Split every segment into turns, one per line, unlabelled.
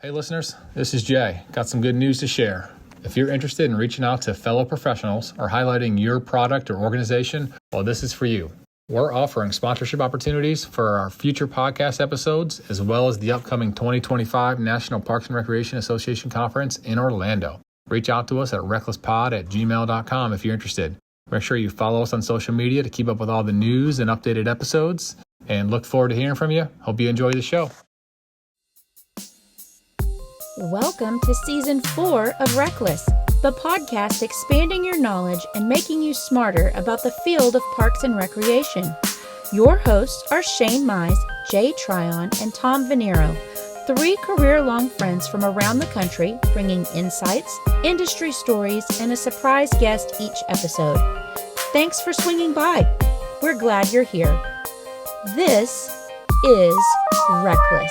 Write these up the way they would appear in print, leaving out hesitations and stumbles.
Hey listeners, this is Jay. Got some good news to share. If you're interested in reaching out to fellow professionals or highlighting your product or organization, well, this is for you. We're offering sponsorship opportunities for our future podcast episodes, as well as the upcoming 2025 National Parks and Recreation Association Conference in Orlando. Reach out to us at recklesspod@gmail.com if you're interested. Make sure you follow us on social media to keep up with all the news and updated episodes, and look forward to hearing from you. Hope you enjoy the show.
Welcome to Season 4 of RecLess, the podcast expanding your knowledge and making you smarter about the field of parks and recreation. Your hosts are Shane Mize, Jay Tryon, and Tom Venniro, three career-long friends from around the country, bringing insights, industry stories, and a surprise guest each episode. Thanks for swinging by. We're glad you're here. This is RecLess.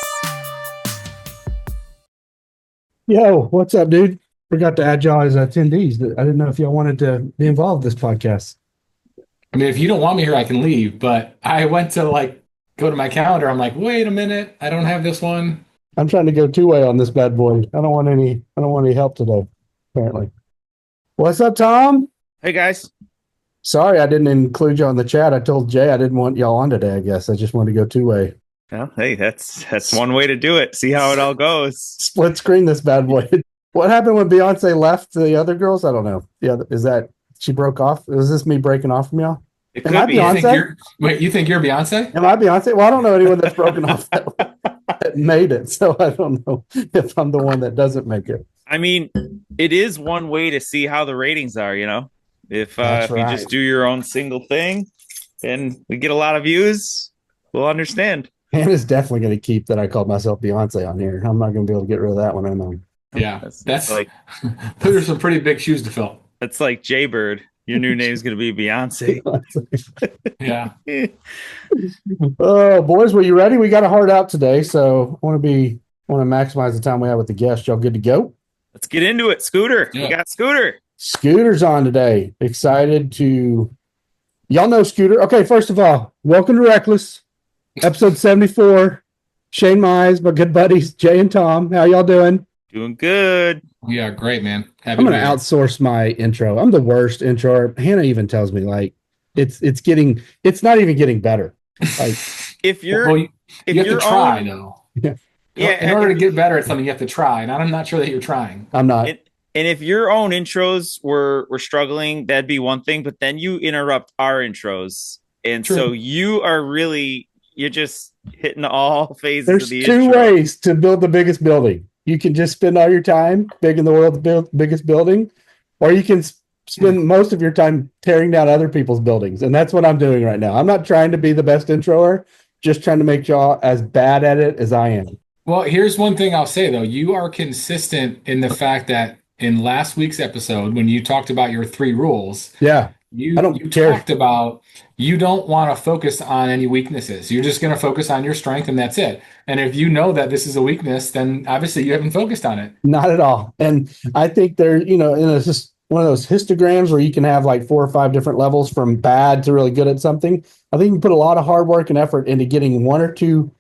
Yo, what's up, dude? Forgot to add y'all as attendees. I didn't know if y'all wanted to be involved in this podcast.
I mean, if you don't want me here, I can leave. But I went to go to my calendar. I'm like, wait a minute, I don't have this one.
I'm trying to go two-way on this bad boy. I don't want any help today, apparently. What's up, Tom?
Hey, guys.
Sorry I didn't include you on the chat. I told Jay I didn't want y'all on today, I guess. I just wanted to go two-way.
Well, hey, that's one way to do it. See how it all goes.
Split screen this bad boy. What happened when Beyonce left the other girls? I don't know. Yeah, is that she broke off? Is this me breaking off from y'all?
It could be.
You think you're Beyonce?
Am I Beyonce? Well, I don't know anyone that's broken off that made it, so I don't know if I'm the one that doesn't make it.
I mean, it is one way to see how the ratings are, you know? If
right.
you just do your own single thing and we get a lot of views, we'll understand.
Hannah's definitely going to keep that I called myself Beyonce on here. I'm not going to be able to get rid of that one, am I?
Yeah, that's like those are some pretty big shoes to fill.
That's like Jaybird. Your new name's going to be Beyonce.
Yeah.
Oh, boys, were you ready? We got a hard out today, so I want to maximize the time we have with the guests. Y'all good to go?
Let's get into it. Scooter.
Yeah.
We got Scooter.
Scooter's on today. Excited to... Y'all know Scooter. Okay, first of all, welcome to RecLess, episode 74. Shane Mize, my good buddies, Jay and Tom. How y'all doing?
Doing good.
Yeah, great, man.
I'm going to outsource my intro. I'm the worst intro. Hannah even tells me it's not even getting better. Like
if you're
you have to try though.
Yeah.
In order to get better at something, you have to try, and I'm not sure that you're trying.
I'm not.
And if your own intros were struggling, that'd be one thing. But then you interrupt our intros, and
True.
so you're just hitting all phases.
There's
of the
two
intro.
ways to build the biggest building. You can just spend all your time making the world's biggest building, or you can spend most of your time tearing down other people's buildings. And that's what I'm doing right now. I'm not trying to be the best introer, just trying to make y'all as bad at it as I am.
Well, here's one thing I'll say, though. You are consistent in the fact that in last week's episode, when you talked about your 3 rules, you talked about you don't want to focus on any weaknesses. You're just going to focus on your strength, and that's it. And if you know that this is a weakness, then obviously you haven't focused on it.
Not at all. And I think it's just one of those histograms where you can have like 4 or 5 different levels from bad to really good at something. I think you put a lot of hard work and effort into getting 1 or 2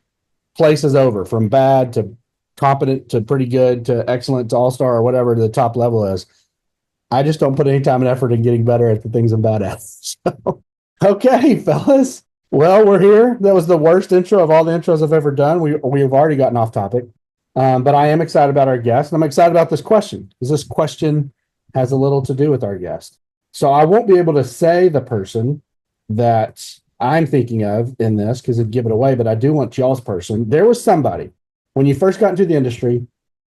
places over, from bad to competent to pretty good to excellent to all-star or whatever the top level is. I just don't put any time and effort in getting better at the things I'm bad at. So, okay, fellas. Well, we're here. That was the worst intro of all the intros I've ever done. We've already gotten off topic. But I am excited about our guest, and I'm excited about this question, because this question has a little to do with our guest. So I won't be able to say the person that I'm thinking of in this, because it'd give it away, but I do want y'all's person. There was somebody, when you first got into the industry,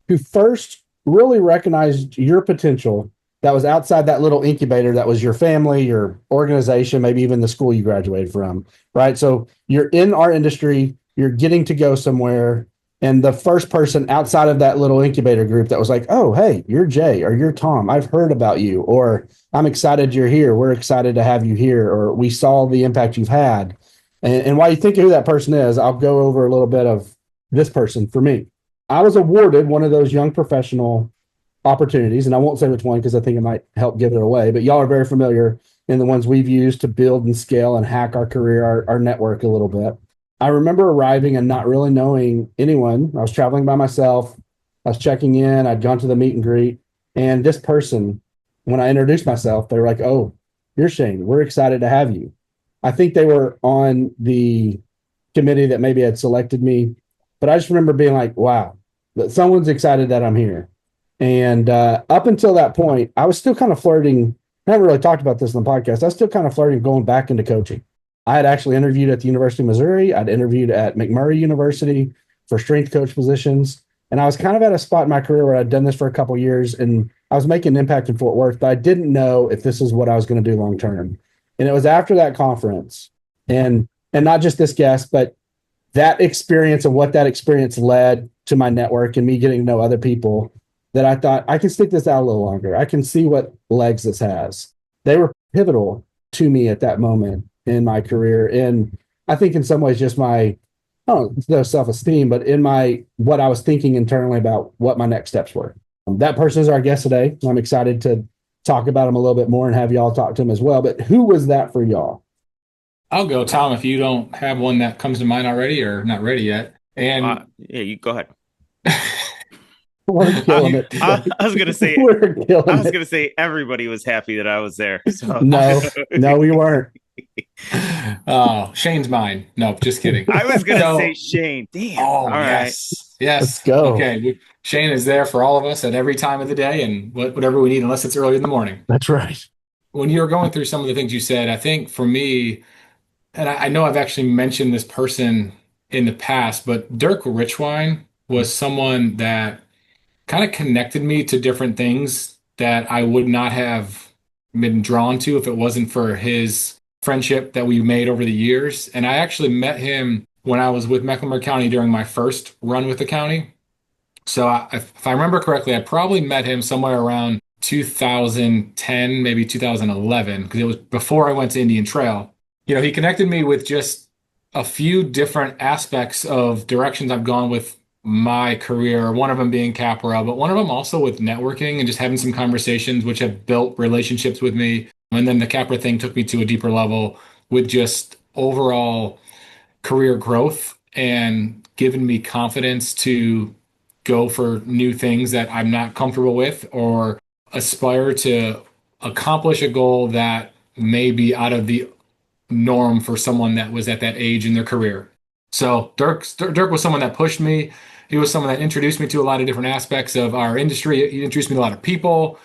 who first really recognized your potential that was outside that little incubator that was your family, your organization, maybe even the school you graduated from, right? So you're in our industry, you're getting to go somewhere, and the first person outside of that little incubator group that was like, oh, hey, you're Jay, or you're Tom, I've heard about you, or I'm excited you're here, we're excited to have you here, or we saw the impact you've had. And while you think of who that person is, I'll go over a little bit of this person for me. I was awarded one of those young professional opportunities, and I won't say which one because I think it might help give it away, but y'all are very familiar in the ones we've used to build and scale and hack our career, our network a little bit. I remember arriving and not really knowing anyone. I was traveling by myself. I was checking in. I'd gone to the meet and greet. And this person, when I introduced myself, they were like, "Oh, you're Shane. We're excited to have you." I think they were on the committee that maybe had selected me, but I just remember being like, "Wow, that someone's excited that I'm here." And up until that point, I was still kind of flirting. I haven't really talked about this in the podcast. I was still kind of flirting going back into coaching. I had actually interviewed at the University of Missouri. I'd interviewed at McMurray University for strength coach positions. And I was kind of at a spot in my career where I'd done this for a couple of years and I was making an impact in Fort Worth, but I didn't know if this is what I was going to do long term. And it was after that conference and not just this guest, but that experience and what that experience led to my network and me getting to know other people that I thought I can stick this out a little longer. I can see what legs this has. They were pivotal to me at that moment in my career. And I think in some ways just my, I don't know, self-esteem, but in my, what I was thinking internally about what my next steps were. That person is our guest today. I'm excited to talk about him a little bit more and have y'all talk to him as well. But who was that for y'all?
I'll go, Tom, if you don't have one that comes to mind already or not ready yet. And
yeah, you go ahead.
We're killing it.
I was gonna say everybody was happy that I was there. So.
No, we weren't.
Oh, Shane's mine. No, just kidding.
I was gonna say Shane. Damn.
Oh,
all
yes.
right.
Yes.
Let's go.
Okay. Shane is there for all of us at every time of the day and whatever we need, unless it's early in the morning.
That's right.
When you were going through some of the things you said, I think for me, and I know I've actually mentioned this person in the past, but Dirk Richwine was someone that kind of connected me to different things that I would not have been drawn to if it wasn't for his friendship that we made over the years. And I actually met him when I was with Mecklenburg County during my first run with the county. So if I remember correctly, I probably met him somewhere around 2010, maybe 2011, because it was before I went to Indian Trail. You know, he connected me with just a few different aspects of directions I've gone with my career, one of them being CPRE, but one of them also with networking and just having some conversations which have built relationships with me. And then the CPRE thing took me to a deeper level with just overall career growth and given me confidence to go for new things that I'm not comfortable with or aspire to accomplish a goal that may be out of the norm for someone that was at that age in their career. So Dirk was someone that pushed me. He was someone that introduced me to a lot of different aspects of our industry. He introduced me to a lot of people.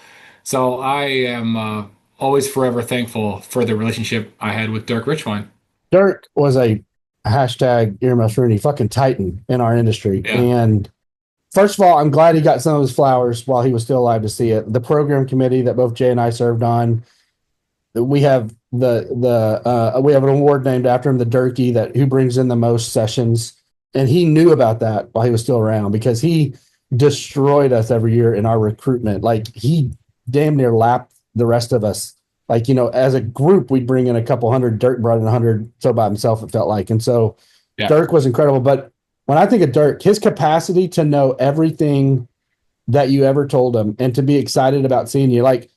So I am always forever thankful for the relationship I had with Dirk Richwine.
Dirk was a hashtag earmuffs Rooney fucking titan in our industry.
Yeah.
And first of all, I'm glad he got some of his flowers while he was still alive to see it. The program committee that both Jay and I served on, we have we have an award named after him, the Durkee, that who brings in the most sessions. And he knew about that while he was still around because he destroyed us every year in our recruitment. Like he damn near lapped the rest of us. Like, you know, as a group, we'd bring in a couple hundred. Dirk brought in 100 so by himself, it felt like. And so Dirk was incredible. But when I think of Dirk, his capacity to know everything that you ever told him and to be excited about seeing you, like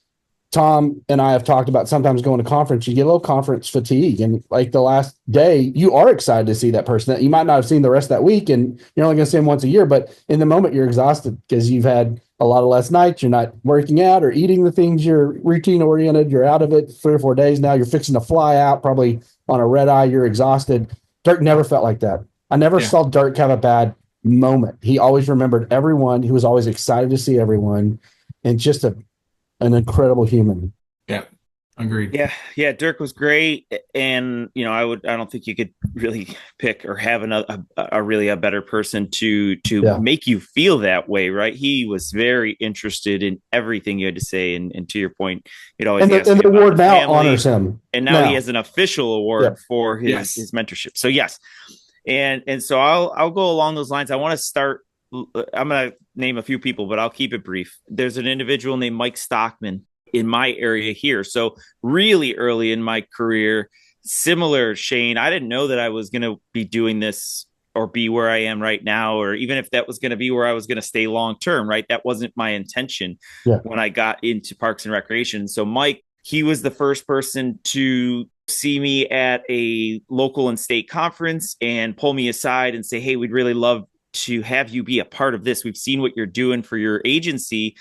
Tom and I have talked about sometimes going to conference, you get a little conference fatigue. And like the last day, you are excited to see that person that you might not have seen the rest of that week. And you're only going to see him once a year. But in the moment, you're exhausted because you've had a lot of less nights. You're not working out or eating the things you're routine oriented. You're out of it 3 or 4 days now. You're fixing to fly out probably on a red eye. You're exhausted. Dirk never felt like that. I never saw Dirk have a bad moment. He always remembered everyone. He was always excited to see everyone and just an incredible human.
Yeah, agreed.
Yeah. Dirk was great, and you know, I don't think you could really pick or have a better person to make you feel that way, right? He was very interested in everything you had to say, and to your point, it always
and the award now honors him,
and now he has an official award for his mentorship. So yes, and so I'll go along those lines. I want to start. I'm going to name a few people, but I'll keep it brief. There's an individual named Mike Stockman in my area here. So really early in my career, similar Shane, I didn't know that I was going to be doing this or be where I am right now, or even if that was going to be where I was going to stay long term, right? That wasn't my intention when I got into Parks and Recreation. So Mike, he was the first person to see me at a local and state conference and pull me aside and say, hey, we'd really love to have you be a part of this. We've seen what you're doing for your agency,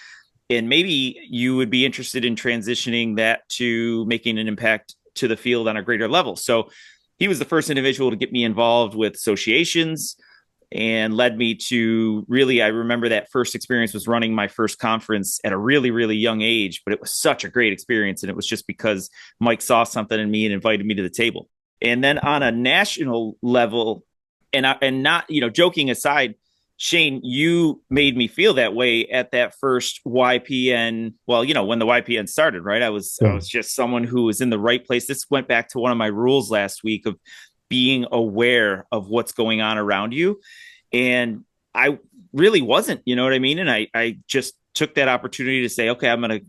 and maybe you would be interested in transitioning that to making an impact to the field on a greater level. So he was the first individual to get me involved with associations and led me to really, I remember that first experience was running my first conference at a really, really young age, but it was such a great experience. And it was just because Mike saw something in me and invited me to the table. And then on a national level, and not, joking aside, Shane, you made me feel that way at that first YPN. Well, when the YPN started, right? I was just someone who was in the right place. This went back to one of my rules last week of being aware of what's going on around you. And I really wasn't, you know what I mean? And I just took that opportunity to say, okay, I'm going to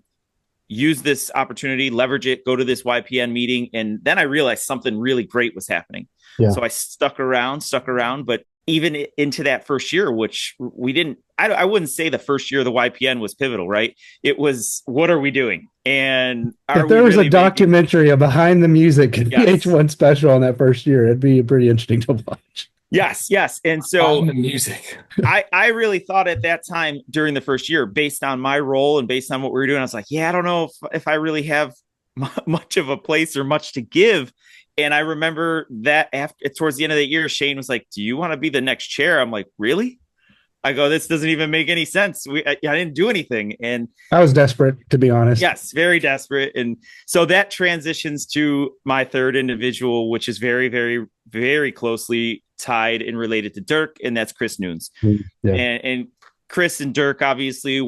use this opportunity, leverage it, go to this YPN meeting. And then I realized something really great was happening. Yeah. So I stuck around, but even into that first year, which we didn't, I wouldn't say the first year of the YPN was pivotal, right? It was, what are we doing? And
if there was really a documentary behind the music and VH1 special on that first year, it'd be pretty interesting to watch.
Yes. And so
the music,
I really thought at that time during the first year, based on my role and based on what we were doing, I was like, I don't know if I really have much of a place or much to give. And I remember that towards the end of the year, Shane was like, do you want to be the next chair? I'm like, really? I go, this doesn't even make any sense. I didn't do anything. And
I was desperate, to be honest.
Yes, very desperate. And so that transitions to my third individual, which is very, very, very closely tied and related to Dirk. And that's Chris Nunes. Yeah. And Chris and Dirk obviously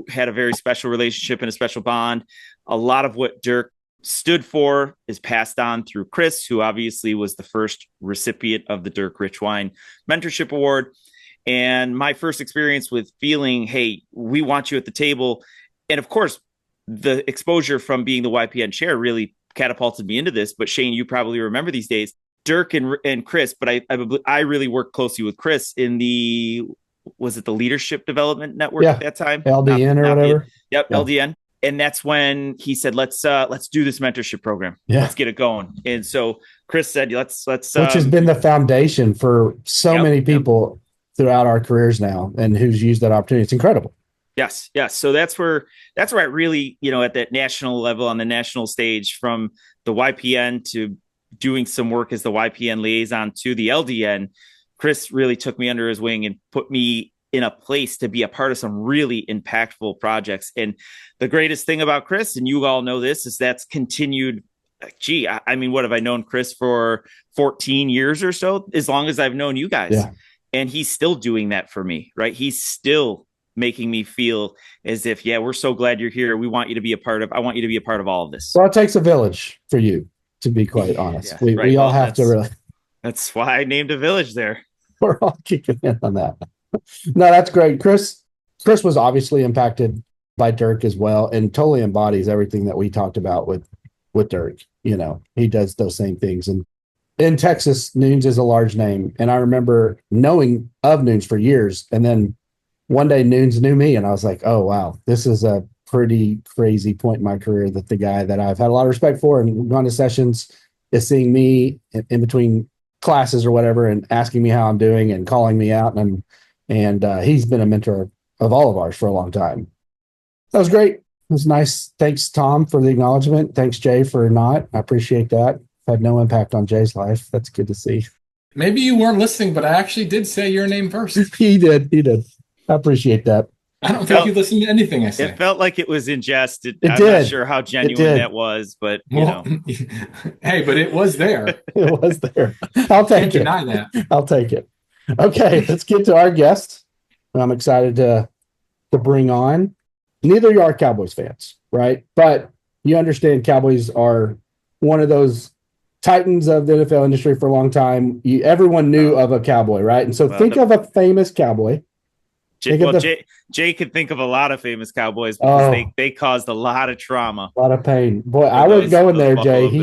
had a very special relationship and a special bond. A lot of what Dirk stood for is passed on through Chris, who obviously was the first recipient of the Dirk Richwine Mentorship Award. And my first experience with feeling, hey, we want you at the table. And of course, the exposure from being the YPN chair really catapulted me into this. But Shane, you probably remember these days, Dirk and Chris, but I really worked closely with Chris in was it the Leadership Development Network at that time?
LDN or whatever.
Yep, yeah. LDN. And that's when he said, let's do this mentorship program. Yeah. Let's get it going. And so Chris said, let's
which has been the foundation for so many people throughout our careers now, and who's used that opportunity. It's incredible.
Yes. So that's where I really, at that national level, on the national stage, from the YPN to doing some work as the YPN liaison to the LDN, Chris really took me under his wing and put me in a place to be a part of some really impactful projects. And the greatest thing about Chris, and you all know this, is that's continued. I mean, what have I known Chris for 14 years or so? As long as I've known you guys. Yeah. And he's still doing that for me, right? He's still making me feel as if, we're so glad you're here. I want you to be a part of all of this.
Well, it takes a village for you, to be quite honest. We all have to really.
That's why I named a village there.
We're all kicking in on that. No, that's great. Chris was obviously impacted by Dirk as well, and totally embodies everything that we talked about with Dirk. He does those same things. And in Texas, Nunes is a large name. And I remember knowing of Nunes for years. And then one day Nunes knew me, and I was like, oh, wow, this is a pretty crazy point in my career that the guy that I've had a lot of respect for and gone to sessions is seeing me in between classes or whatever and asking me how I'm doing and calling me out. And he's been a mentor of all of ours for a long time. That was great. It was nice. Thanks, Tom, for the acknowledgement. Thanks, Jay, for not. I appreciate that. Had no impact on Jay's life. That's good to see.
Maybe you weren't listening, but I actually did say your name first.
He did. I appreciate that.
I don't think you listened to anything I said.
It felt like it was in jest. I'm not sure how genuine that was, but
Hey, but it was there.
It was there. I'll take it.
Deny that.
I'll take it. Okay, let's get to our guest. I'm excited to bring on. Neither of you are Cowboys fans, right? But you understand Cowboys are one of those titans of the NFL industry for a long time. Everyone knew of a Cowboy, right? And so think of a famous Cowboy.
Jay could think of a lot of famous Cowboys because they caused a lot of trauma.
A lot of pain. Boy, I was going there, Jay. He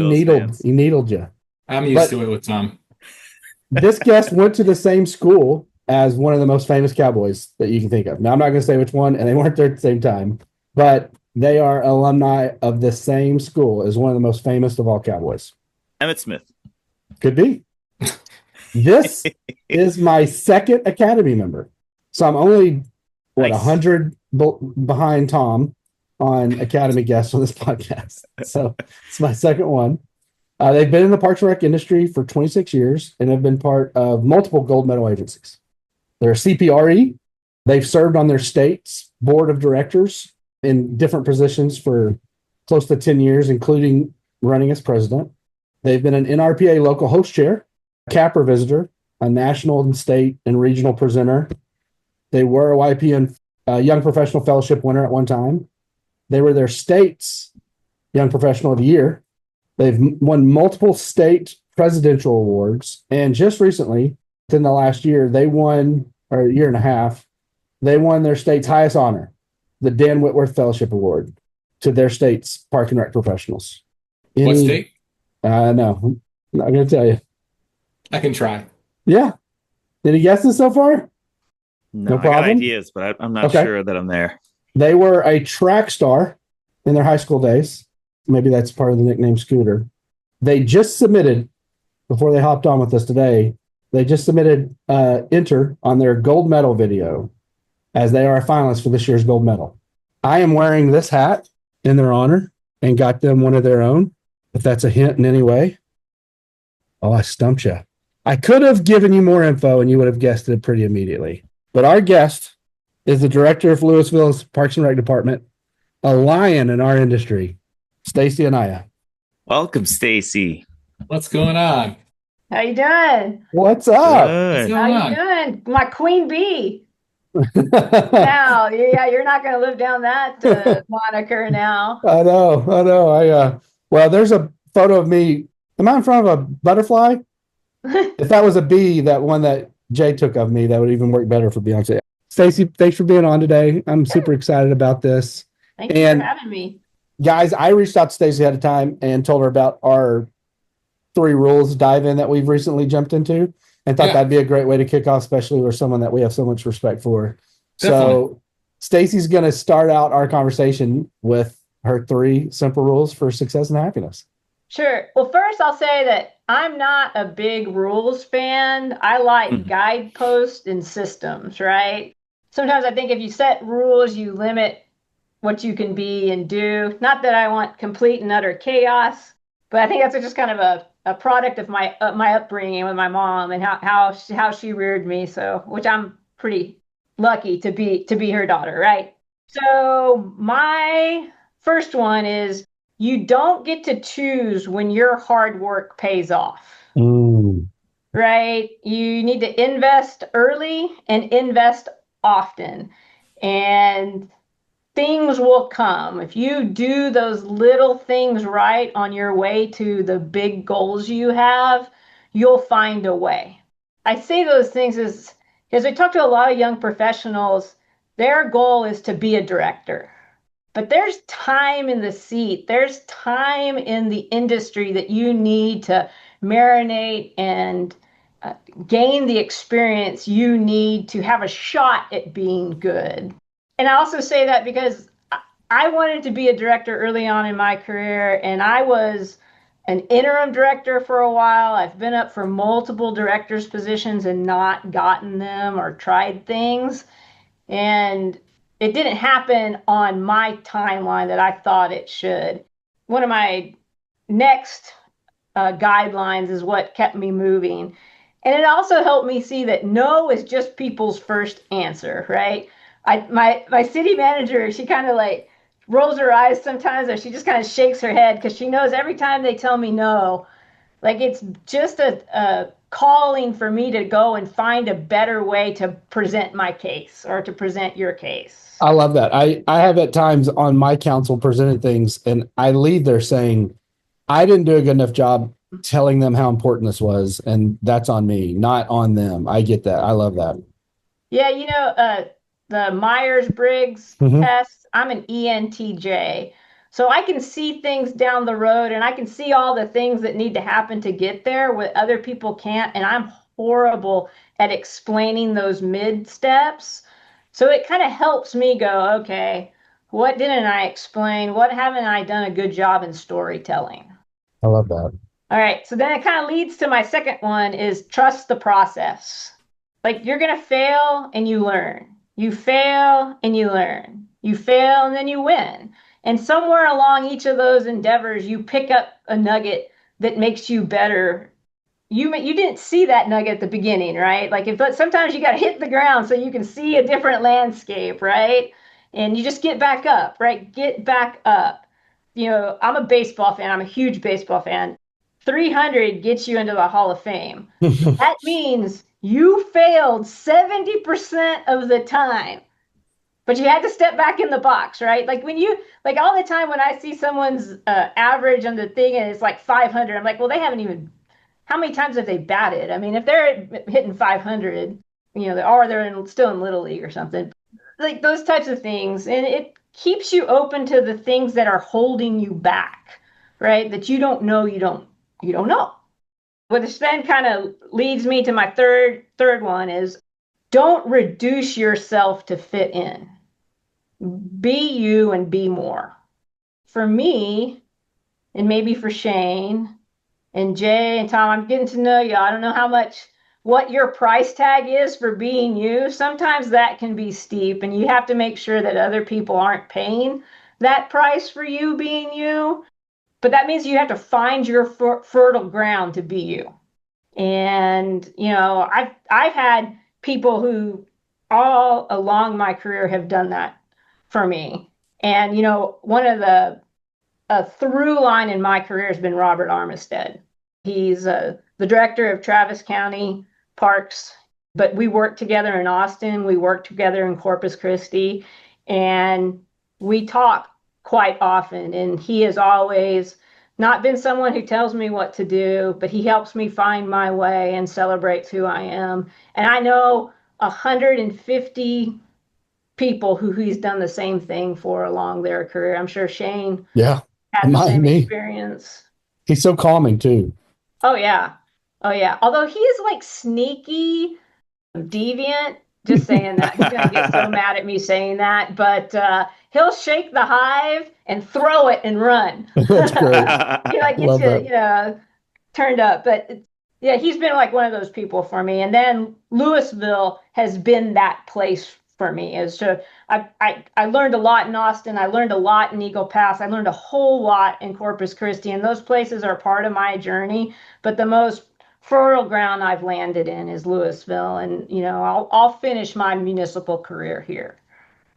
needled you.
I'm used to it with Tom.
This guest went to the same school as one of the most famous Cowboys that you can think of. Now, I'm not going to say which one, and they weren't there at the same time, but they are alumni of the same school as one of the most famous of all Cowboys.
Emmitt Smith.
Could be. This is my second Academy member. So I'm only,
Nice.
100 behind Tom on Academy guests on this podcast. So it's my second one. They've been in the Parks and Rec industry for 26 years and have been part of multiple gold medal agencies. They're a CPRE. They've served on their state's board of directors in different positions for close to 10 years, including running as president. They've been an NRPA local host chair, capper visitor, a national and state and regional presenter. They were a YPN Young Professional Fellowship winner at one time. They were their state's Young Professional of the Year. They've won multiple state presidential awards. And just recently, within the last year, they won, or a year and a half, they won their state's highest honor, the Dan Whitworth Fellowship Award, to their state's Park and Rec professionals.
What state?
No, I'm not going to tell you.
I can try.
Yeah. Any guesses so far?
No, I got
problem?
ideas, but I'm not
Okay.
sure that I'm there.
They were a track star in their high school days. Maybe that's part of the nickname Scooter. They just submitted, before they hopped on with us today, they just submitted enter on their gold medal video, as they are a finalist for this year's gold medal. I am wearing this hat in their honor and got them one of their own, if that's a hint in any way. Oh, I stumped you. I could have given you more info and you would have guessed it pretty immediately. But our guest is the director of Lewisville's Parks and Rec Department, a lion in our industry, Stacie Anaya.
Welcome, Stacie.
What's going on?
How you doing?
What's up?
What's
Good.
going
How
on?
you doing? My queen bee. Now, yeah, you're not going to live down that moniker now.
I know. Well, there's a photo of me. Am I in front of a butterfly? If that was a bee, that one that Jay took of me, that would even work better for Beyonce. Stacie, thanks for being on today. I'm super excited about this.
Thank you
And-
for having me.
Guys, I reached out to Stacie ahead of time and told her about our 3 rules dive-in that we've recently jumped into, and thought
Yeah.
that'd be a great way to kick off, especially with someone that we have so much respect for.
Definitely.
So Stacie's going to start out our conversation with her 3 simple rules for success and happiness.
Sure. Well, first, I'll say that I'm not a big rules fan. I like guideposts and systems, right? Sometimes I think if you set rules, you limit what you can be and do. Not that I want complete and utter chaos, but I think that's just kind of a product of my upbringing with my mom and how she reared me. So, which I'm pretty lucky to be her daughter, right? So my first one is, you don't get to choose when your hard work pays off, right? You need to invest early and invest often, and things will come. If you do those little things right on your way to the big goals you have, you'll find a way. I say those things because I talk to a lot of young professionals. Their goal is to be a director. But there's time in the seat. There's time in the industry that you need to marinate and gain the experience you need to have a shot at being good. And I also say that because I wanted to be a director early on in my career, and I was an interim director for a while. I've been up for multiple directors positions and not gotten them or tried things. And it didn't happen on my timeline that I thought it should. One of my next guidelines is what kept me moving. And it also helped me see that no is just people's first answer, right? My city manager, she kind of like rolls her eyes sometimes, or she just kind of shakes her head because she knows every time they tell me no, like it's just a calling for me to go and find a better way to present my case or to present your case.
I love that. I have at times on my council presented things, and I leave there saying, I didn't do a good enough job telling them how important this was, and that's on me, not on them. I get that. I love that.
Yeah, the Myers-Briggs test, I'm an ENTJ. So I can see things down the road, and I can see all the things that need to happen to get there what other people can't. And I'm horrible at explaining those mid steps. So it kind of helps me go, okay, what didn't I explain? What haven't I done a good job in storytelling?
I love that.
All right. So then it kind of leads to my second one is trust the process. Like you're going to fail and you learn. You fail and you learn. You fail and then you win. And somewhere along each of those endeavors, you pick up a nugget that makes you better. You didn't see that nugget at the beginning, right? Like if sometimes you got to hit the ground so you can see a different landscape, right? And you just get back up, right? Get back up. I'm a baseball fan. I'm a huge baseball fan. 300 gets you into the Hall of Fame. That means you failed 70% of the time, but you had to step back in the box, right? Like all the time when I see someone's average on the thing and it's like 500, I'm like, well, they haven't even, how many times have they batted? I mean, if they're hitting 500, they're still in Little League or something, like those types of things. And it keeps you open to the things that are holding you back, right? That you don't know, you don't know. Which then kind of leads me to my third one is don't reduce yourself to fit in. Be you and be more. For me, and maybe for Shane and Jay and Tom, I'm getting to know you. I don't know what your price tag is for being you. Sometimes that can be steep, and you have to make sure that other people aren't paying that price for you being you. But that means you have to find your fertile ground to be you. And, I've had people who all along my career have done that for me. And, one of a through line in my career has been Robert Armistead. He's the director of Travis County Parks, but we worked together in Austin. We worked together in Corpus Christi, and we talk quite often. And he has always not been someone who tells me what to do, but he helps me find my way and celebrates who I am. And I know 150 people who he's done the same thing for along their career. I'm sure Shane had the same experience.
He's so calming too.
Oh yeah. Although he is like sneaky, deviant. Just saying that. He's gonna get so mad at me saying that, but he'll shake the hive and throw it and run.
That's great.
Gets you turned up. But yeah, he's been like one of those people for me. And then Lewisville has been that place for me. I learned a lot in Austin. I learned a lot in Eagle Pass. I learned a whole lot in Corpus Christi, and those places are part of my journey. But the most fertile ground I've landed in is Lewisville, and I'll finish my municipal career here.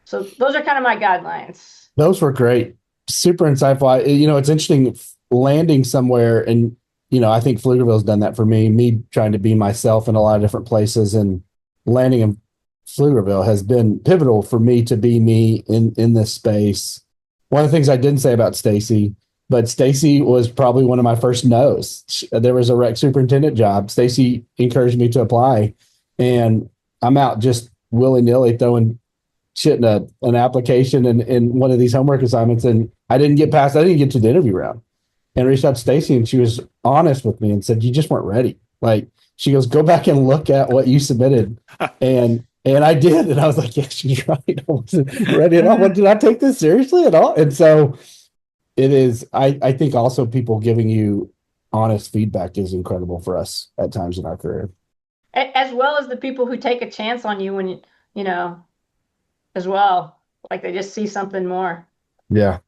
So those are kind of my guidelines.
Those were great, super insightful. It's interesting landing somewhere, and I think Pflugerville's done that for me. Me trying to be myself in a lot of different places, and landing in Pflugerville has been pivotal for me to be me in this space. One of the things I didn't say about Stacie, but Stacie was probably one of my first no's. There was a rec superintendent job. Stacie encouraged me to apply, and I'm out just willy-nilly throwing shit in an application and in one of these homework assignments, and I didn't get to the interview round. And reached out to Stacie, and she was honest with me and said, "You just weren't ready." Like, she goes, "Go back and look at what you submitted." And I did, and I was like, "Yeah, she's right. I wasn't ready at all. Did I take this seriously at all?" And so it is. I think also people giving you honest feedback is incredible for us at times in our career,
as well as the people who take a chance on you when as well, like they just see something more.
Yeah.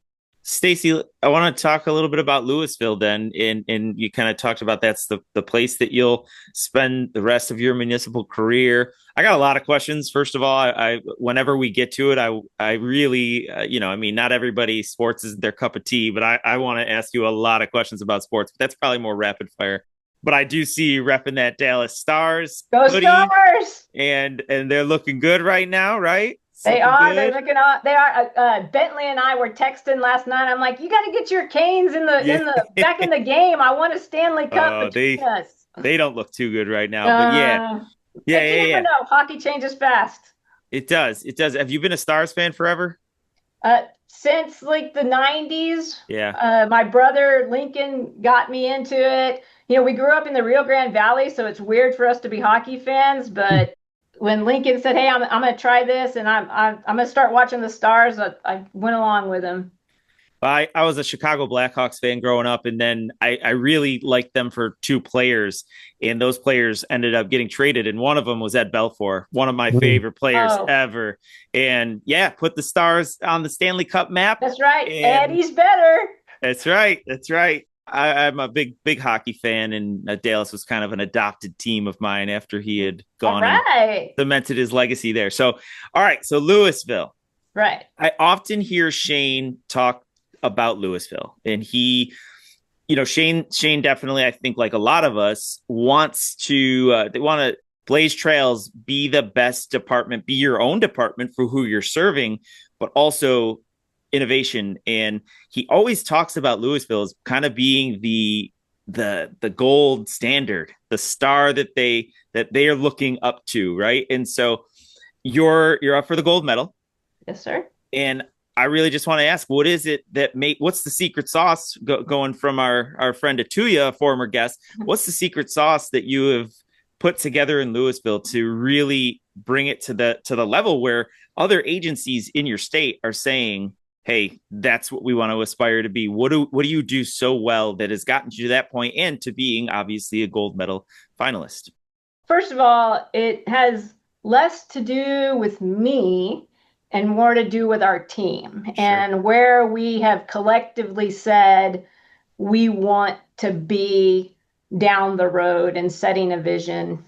Stacie, I want to talk a little bit about Lewisville then, and you kind of talked about that's the place that you'll spend the rest of your municipal career. I got a lot of questions. First of all, I whenever we get to it, I really, not everybody sports is their cup of tea, but I want to ask you a lot of questions about sports. But that's probably more rapid fire. But I do see you repping that Dallas Stars.
Go Stars!
And they're looking good right now, right?
They are. They're looking up. They are. Bentley and I were texting last night. I'm like, you got to get your Canes in the back in the game. I want a Stanley Cup between us.
They don't look too good right now, but
you never know. Hockey changes fast.
It does. Have you been a Stars fan forever?
Since like the 90s.
Yeah.
My brother Lincoln got me into it. We grew up in the Rio Grande Valley, so it's weird for us to be hockey fans, but. When Lincoln said, "Hey, I'm going to try this, and I'm going to start watching the Stars," I went along with him.
I was a Chicago Blackhawks fan growing up, and then I really liked them for two players, and those players ended up getting traded, and one of them was Ed Belfour, one of my favorite players ever. And yeah, put the Stars on the Stanley Cup map.
That's right. Eddie's better.
That's right. That's right. I'm a big hockey fan, and Dallas was kind of an adopted team of mine after he had gone and cemented his legacy there. So, all right. So Lewisville.
Right.
I often hear Shane talk about Lewisville, and he, Shane definitely, I think, like a lot of us, wants to they want to blaze trails, be the best department, be your own department for who you're serving, but also innovation. And he always talks about Lewisville as kind of being the gold standard, the star that they are looking up to, right? And so you're up for the gold medal.
Yes, sir.
And I really just want to ask, what is it that what's the secret sauce going from our friend Atuya, a former guest? What's the secret sauce that you have put together in Lewisville to really bring it to the level where other agencies in your state are saying, hey, that's what we want to aspire to be? What do you do so well that has gotten you to that point and to being obviously a gold medal finalist?
First of all, it has less to do with me and more to do with our team. Sure. And where we have collectively said we want to be down the road and setting a vision.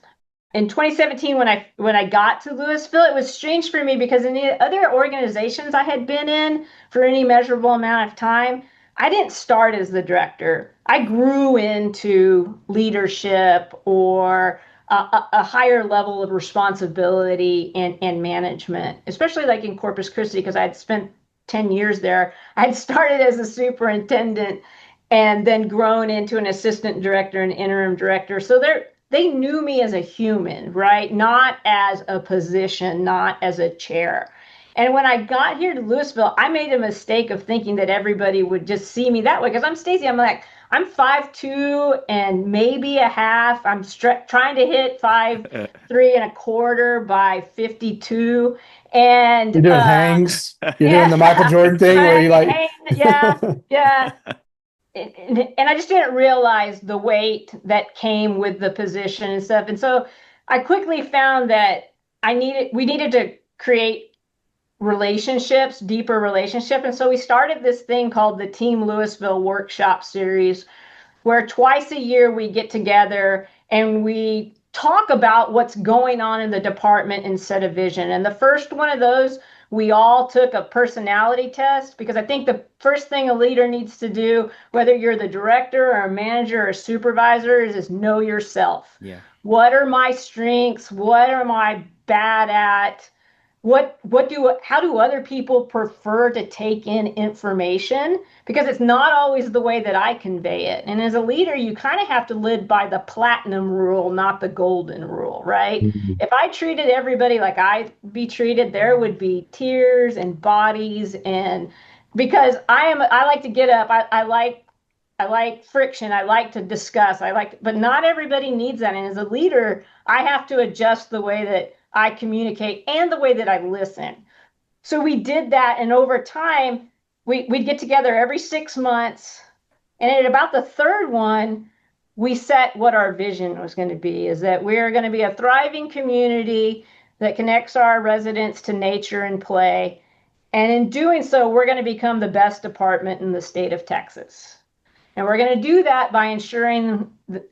In 2017, when I got to Lewisville, it was strange for me because in the other organizations I had been in for any measurable amount of time, I didn't start as the director. I grew into leadership or a higher level of responsibility and management, especially like in Corpus Christi, because I had spent 10 years there. I had started as a superintendent and then grown into an assistant director and interim director. So they knew me as a human, right? Not as a position, not as a chair. And when I got here to Lewisville, I made a mistake of thinking that everybody would just see me that way. Because I'm Stacie, I'm 5'2" and maybe a half. I'm trying to hit 5'3" and a quarter by 52. And
you're doing hangs. You're doing the Michael Jordan thing where you like.
Yeah. And I just didn't realize the weight that came with the position and stuff. And so I quickly found that we needed to create relationships, deeper relationship. And so we started this thing called the Team Lewisville Workshop Series, where twice a year we get together and we talk about what's going on in the department and set a vision. And the first one of those, we all took a personality test, because I think the first thing a leader needs to do, whether you're the director or a manager or a supervisor, is know yourself.
Yeah.
What are my strengths? What am I bad at? How do other people prefer to take in information? Because it's not always the way that I convey it. And as a leader, you kind of have to live by the platinum rule, not the golden rule, right? Mm-hmm. If I treated everybody like I'd be treated, there would be tears and bodies. And because I like to get up, I like friction. I like to discuss. But not everybody needs that. And as a leader, I have to adjust the way that I communicate and the way that I listen. So we did that. And over time, we'd get together every 6 months. And at about the third one, we set what our vision was going to be, is that we're going to be a thriving community that connects our residents to nature and play. And in doing so, we're going to become the best department in the state of Texas. And we're going to do that by ensuring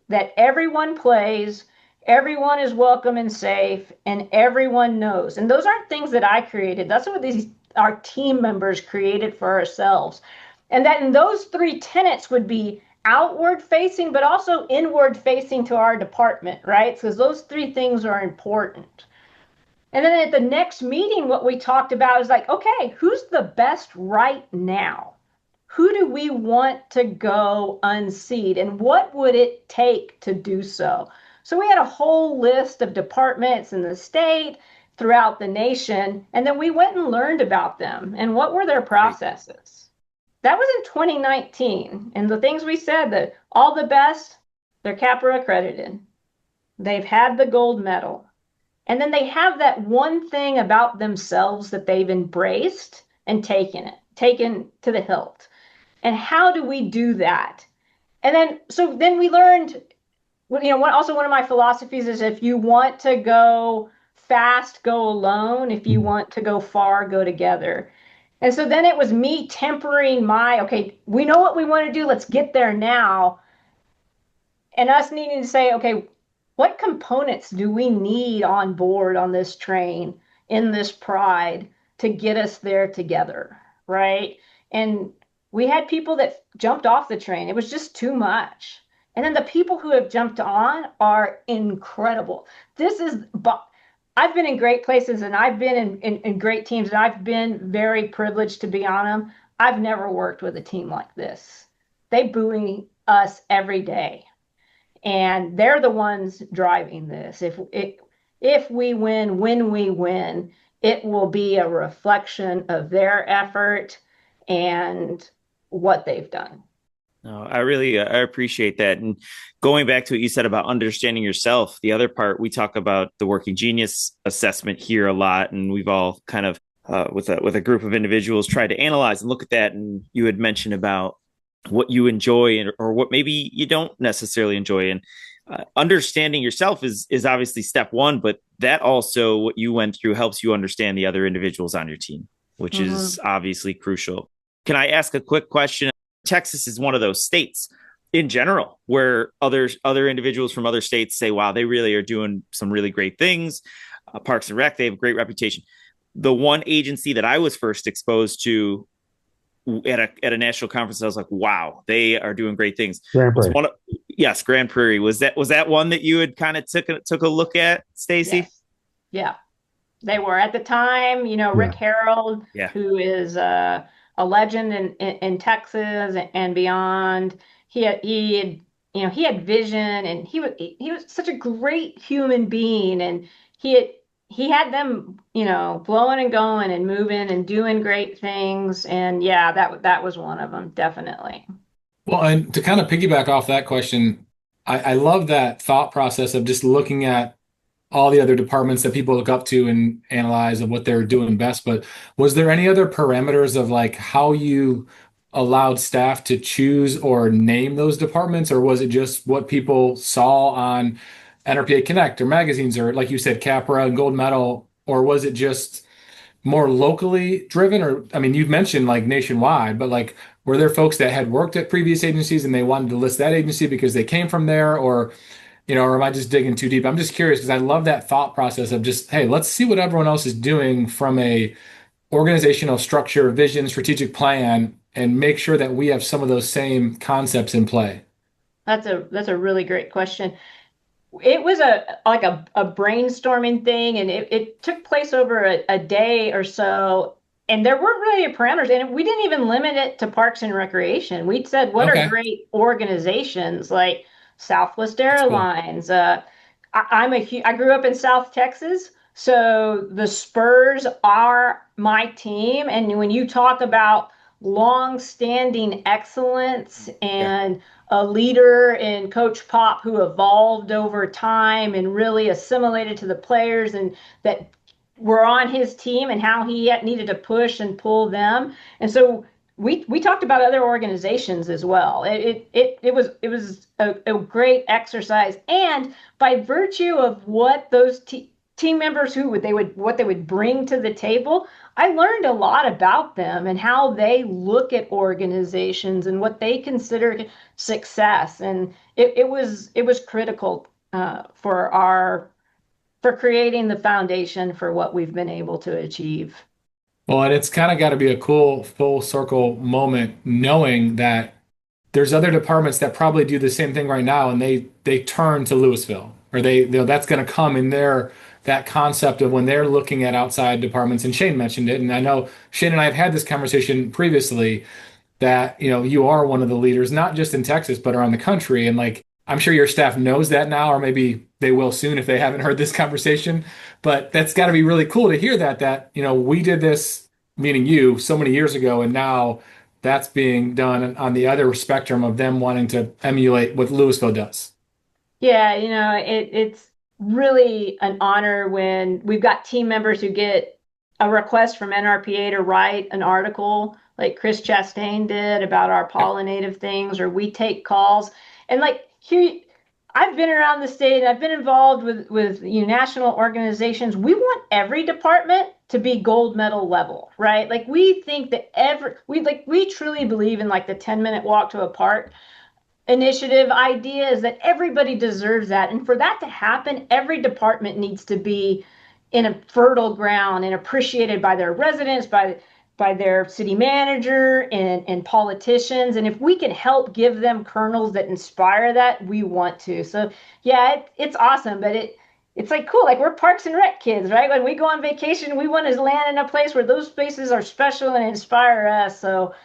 that everyone plays, everyone is welcome and safe, and everyone knows. And those aren't things that I created. That's what our team members created for ourselves. And that in those three tenets would be outward facing, but also inward facing to our department, right? Because those three things are important. And then at the next meeting, what we talked about is like, okay, who's the best right now? Who do we want to go unseat? And what would it take to do so? So we had a whole list of departments in the state, throughout the nation, and then we went and learned about them and what were their processes. That was in 2019. And the things we said, that all the best, they're CPRE accredited. They've had the gold medal. And then they have that one thing about themselves that they've embraced and taken to the hilt. And how do we do that? And then we learned, one of my philosophies is if you want to go fast, go alone. If you want to go far, go together. And so then it was me tempering okay, we know what we want to do. Let's get there now. And us needing to say, okay, what components do we need on board on this train in this pride to get us there together, right? And we had people that jumped off the train. It was just too much. And then the people who have jumped on are incredible. I've been in great places and I've been in great teams and I've been very privileged to be on them. I've never worked with a team like this. They buoy us every day. And they're the ones driving this. If we win, when we win, it will be a reflection of their effort and what they've done.
No, I appreciate that. And going back to what you said about understanding yourself, the other part, we talk about the working genius assessment here a lot. And we've all kind of, with a group of individuals, tried to analyze and look at that. And you had mentioned about what you enjoy or what maybe you don't necessarily enjoy. And understanding yourself is obviously step one, but that also, what you went through, helps you understand the other individuals on your team, which is obviously crucial. Can I ask a quick question? Texas is one of those states in general where other individuals from other states say, wow, they really are doing some really great things. Parks and Rec, they have a great reputation. The one agency that I was first exposed to at a national conference, I was like, wow, they are doing great things.
Grand Prairie.
Yes, Grand Prairie. Was that one that you had kind of took a look at, Stacie?
Yes. Yeah, they were at the time. Rick Harold, who is a legend in Texas and beyond. He had vision, and he was such a great human being, and he had them, blowing and going and moving and doing great things. And yeah, that was one of them, definitely.
Well, and to kind of piggyback off that question, I love that thought process of just looking at all the other departments that people look up to and analyze of what they're doing best. But was there any other parameters of like how you allowed staff to choose or name those departments, or was it just what people saw on NRPA Connect or magazines, or like you said, CPRE and gold medal, or was it just more locally driven? Or, I mean, you've mentioned like nationwide, but like, were there folks that had worked at previous agencies and they wanted to list that agency because they came from there, or am I just digging too deep? I'm just curious because I love that thought process of just, hey, let's see what everyone else is doing from a organizational structure, vision, strategic plan, and make sure that we have some of those same concepts in play.
That's a really great question. It was a brainstorming thing, and it took place over a day or so, and there weren't really any parameters, and we didn't even limit it to Parks and Recreation. We said, what are great organizations like Southwest Airlines? Cool. I grew up in South Texas, so the Spurs are my team, and when you talk about long-standing excellence and a leader in Coach Pop who evolved over time and really assimilated to the players and that were on his team and how he needed to push and pull them. And so we talked about other organizations as well. It was a great exercise, and by virtue of what those team members what they would bring to the table, I learned a lot about them and how they look at organizations and what they consider success. And it was critical for creating the foundation for what we've been able to achieve.
Well, and it's kind of got to be a cool full circle moment knowing that there's other departments that probably do the same thing right now, and they turn to Lewisville, or that's going to come in that concept of when they're looking at outside departments. And Shane mentioned it, and I know Shane and I have had this conversation previously that you are one of the leaders, not just in Texas but around the country, and like I'm sure your staff knows that now, or maybe they will soon if they haven't heard this conversation. But that's got to be really cool to hear that we did this, meaning you, so many years ago, and now that's being done on the other spectrum of them wanting to emulate what Lewisville does.
Yeah, it's really an honor when we've got team members who get a request from NRPA to write an article like Chris Chastain did about our pollinative things, or we take calls. And like here, I've been around the state and I've been involved with national organizations. We want every department to be gold medal level, right? Like we think that we truly believe in like the 10-minute walk to a park initiative idea is that everybody deserves that. And for that to happen, every department needs to be in a fertile ground and appreciated by their residents, by their city manager and politicians. And if we can help give them kernels that inspire that, we want to. So yeah, it's awesome, but it's like cool. Like we're Parks and Rec kids, right? When we go on vacation, we want to land in a place where those spaces are special and inspire us. So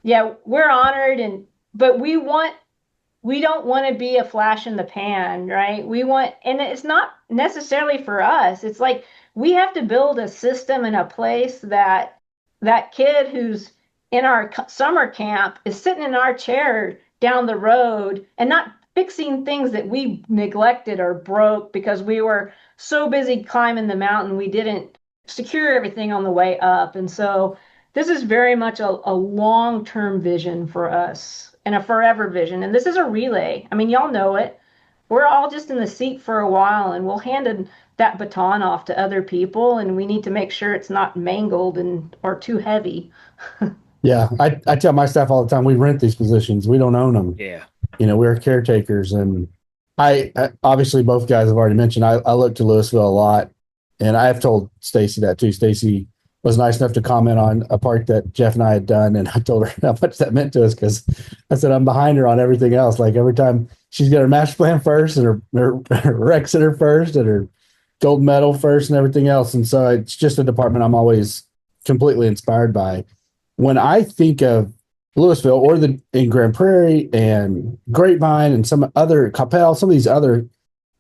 yeah, we're honored, but we don't want to be a flash in the pan, right? And it's not necessarily for us. It's like we have to build a system and a place that kid who's in our summer camp is sitting in our chair down the road and not fixing things that we neglected or broke because we were so busy climbing the mountain we didn't secure everything on the way up. And so this is very much a long-term vision for us and a forever vision. And this is a relay. I mean, y'all know it. We're all just in the seat for a while, and we'll hand that baton off to other people, and we need to make sure it's not mangled or too heavy.
Yeah, I tell my staff all the time, we rent these positions. We don't own them.
Yeah.
We're caretakers. And I obviously both guys have already mentioned, I look to Lewisville a lot, and I have told Stacie that too. Stacie was nice enough to comment on a park that Jeff and I had done, and I told her how much that meant to us because I said I'm behind her on everything else. Like every time she's got her master plan first and her rec center first and her gold medal first and everything else. And so it's just a department I'm always completely inspired by. When I think of Lewisville or in Grand Prairie and Grapevine and some other Coppell, some of these other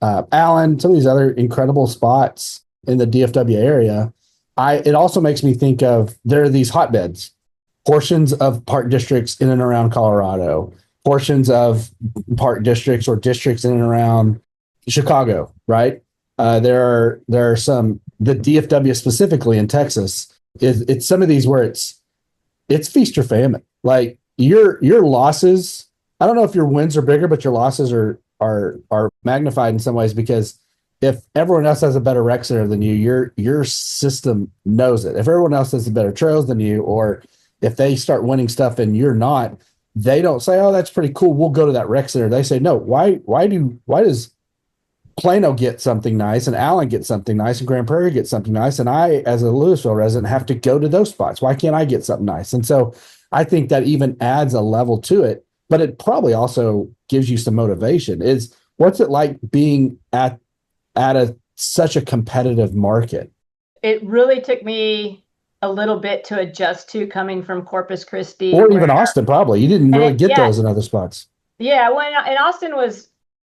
Allen, some of these other incredible spots in the DFW area, it also makes me think of there are these hotbeds, portions of park districts in and around Colorado, portions of park districts or districts in and around Chicago, right? There are some, the DFW specifically in Texas, it's some of these where it's feast or famine. Like your losses, I don't know if your wins are bigger, but your losses are magnified in some ways because if everyone else has a better rec center than you, your system knows it. If everyone else has better trails than you, or if they start winning stuff and you're not, they don't say, "Oh, that's pretty cool. We'll go to that rec center." They say, "No, why does Plano get something nice and Allen get something nice and Grand Prairie get something nice, and I, as a Lewisville resident, have to go to those spots? Why can't I get something nice?" And so I think that even adds a level to it, but it probably also gives you some motivation. What's it like being at such a competitive market?
It really took me a little bit to adjust to coming from Corpus Christi.
Or even Austin, probably. You didn't really get those in other spots.
Yeah, and Austin was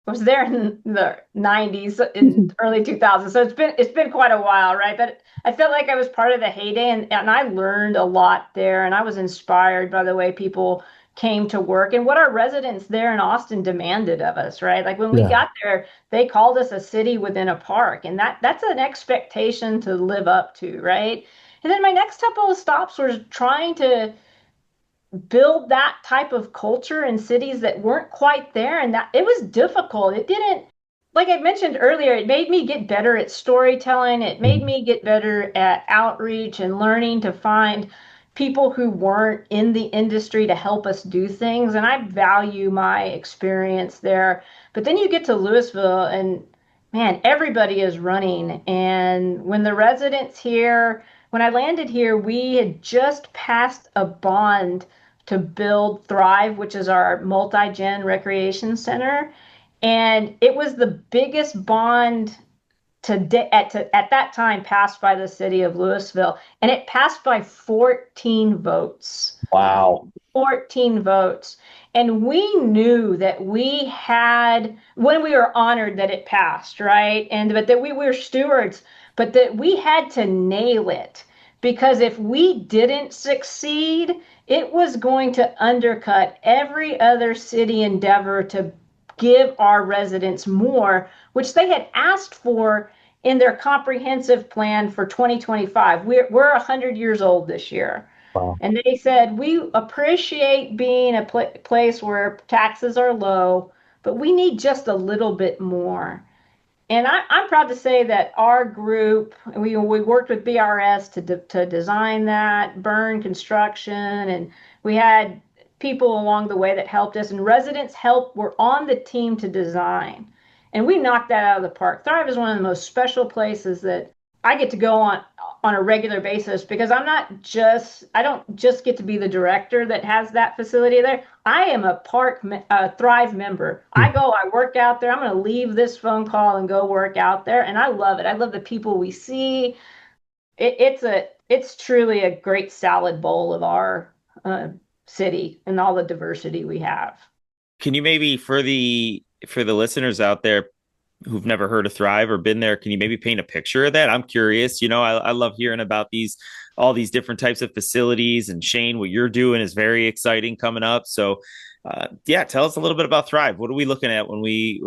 there in the 90s, in early 2000s. So it's been quite a while, right? But I felt like I was part of the heyday, and I learned a lot there, and I was inspired by the way people came to work and what our residents there in Austin demanded of us, right? Like when we got there, they called us a city within a park, and that's an expectation to live up to, right? And then my next couple of stops was trying to build that type of culture in cities that weren't quite there, and that it was difficult. It didn't, like I mentioned earlier, it made me get better at storytelling. It made me get better at outreach and learning to find people who weren't in the industry to help us do things. And I value my experience there. But then you get to Lewisville and man, everybody is running. And when the residents here, when I landed here, we had just passed a bond to build Thrive, which is our multi-gen recreation center. And it was the biggest bond at that time passed by the city of Lewisville, and it passed by 14 votes.
Wow.
14 votes. And we knew that when we were honored that it passed, right? But that we were stewards, but that we had to nail it, because if we didn't succeed, it was going to undercut every other city endeavor to give our residents more, which they had asked for in their comprehensive plan for 2025. We're 100 years old this year.
Wow.
And they said, we appreciate being a place where taxes are low, but we need just a little bit more. And I'm proud to say that our group, we worked with BRS to design that, Burn Construction, and we had people along the way that helped us, and residents were on the team to design. And we knocked that out of the park. Thrive is one of the most special places that I get to go on a regular basis, because I don't just get to be the director that has that facility there. I am a Thrive member. I work out there. I'm going to leave this phone call and go work out there. And I love it. I love the people we see. It's truly a great salad bowl of our city and all the diversity we have.
Can you maybe, for the listeners out there who've never heard of Thrive or been there, can you maybe paint a picture of that? I'm curious. I love hearing about all these different types of facilities, and Shane, what you're doing is very exciting coming up. So tell us a little bit about Thrive. What are we looking at when we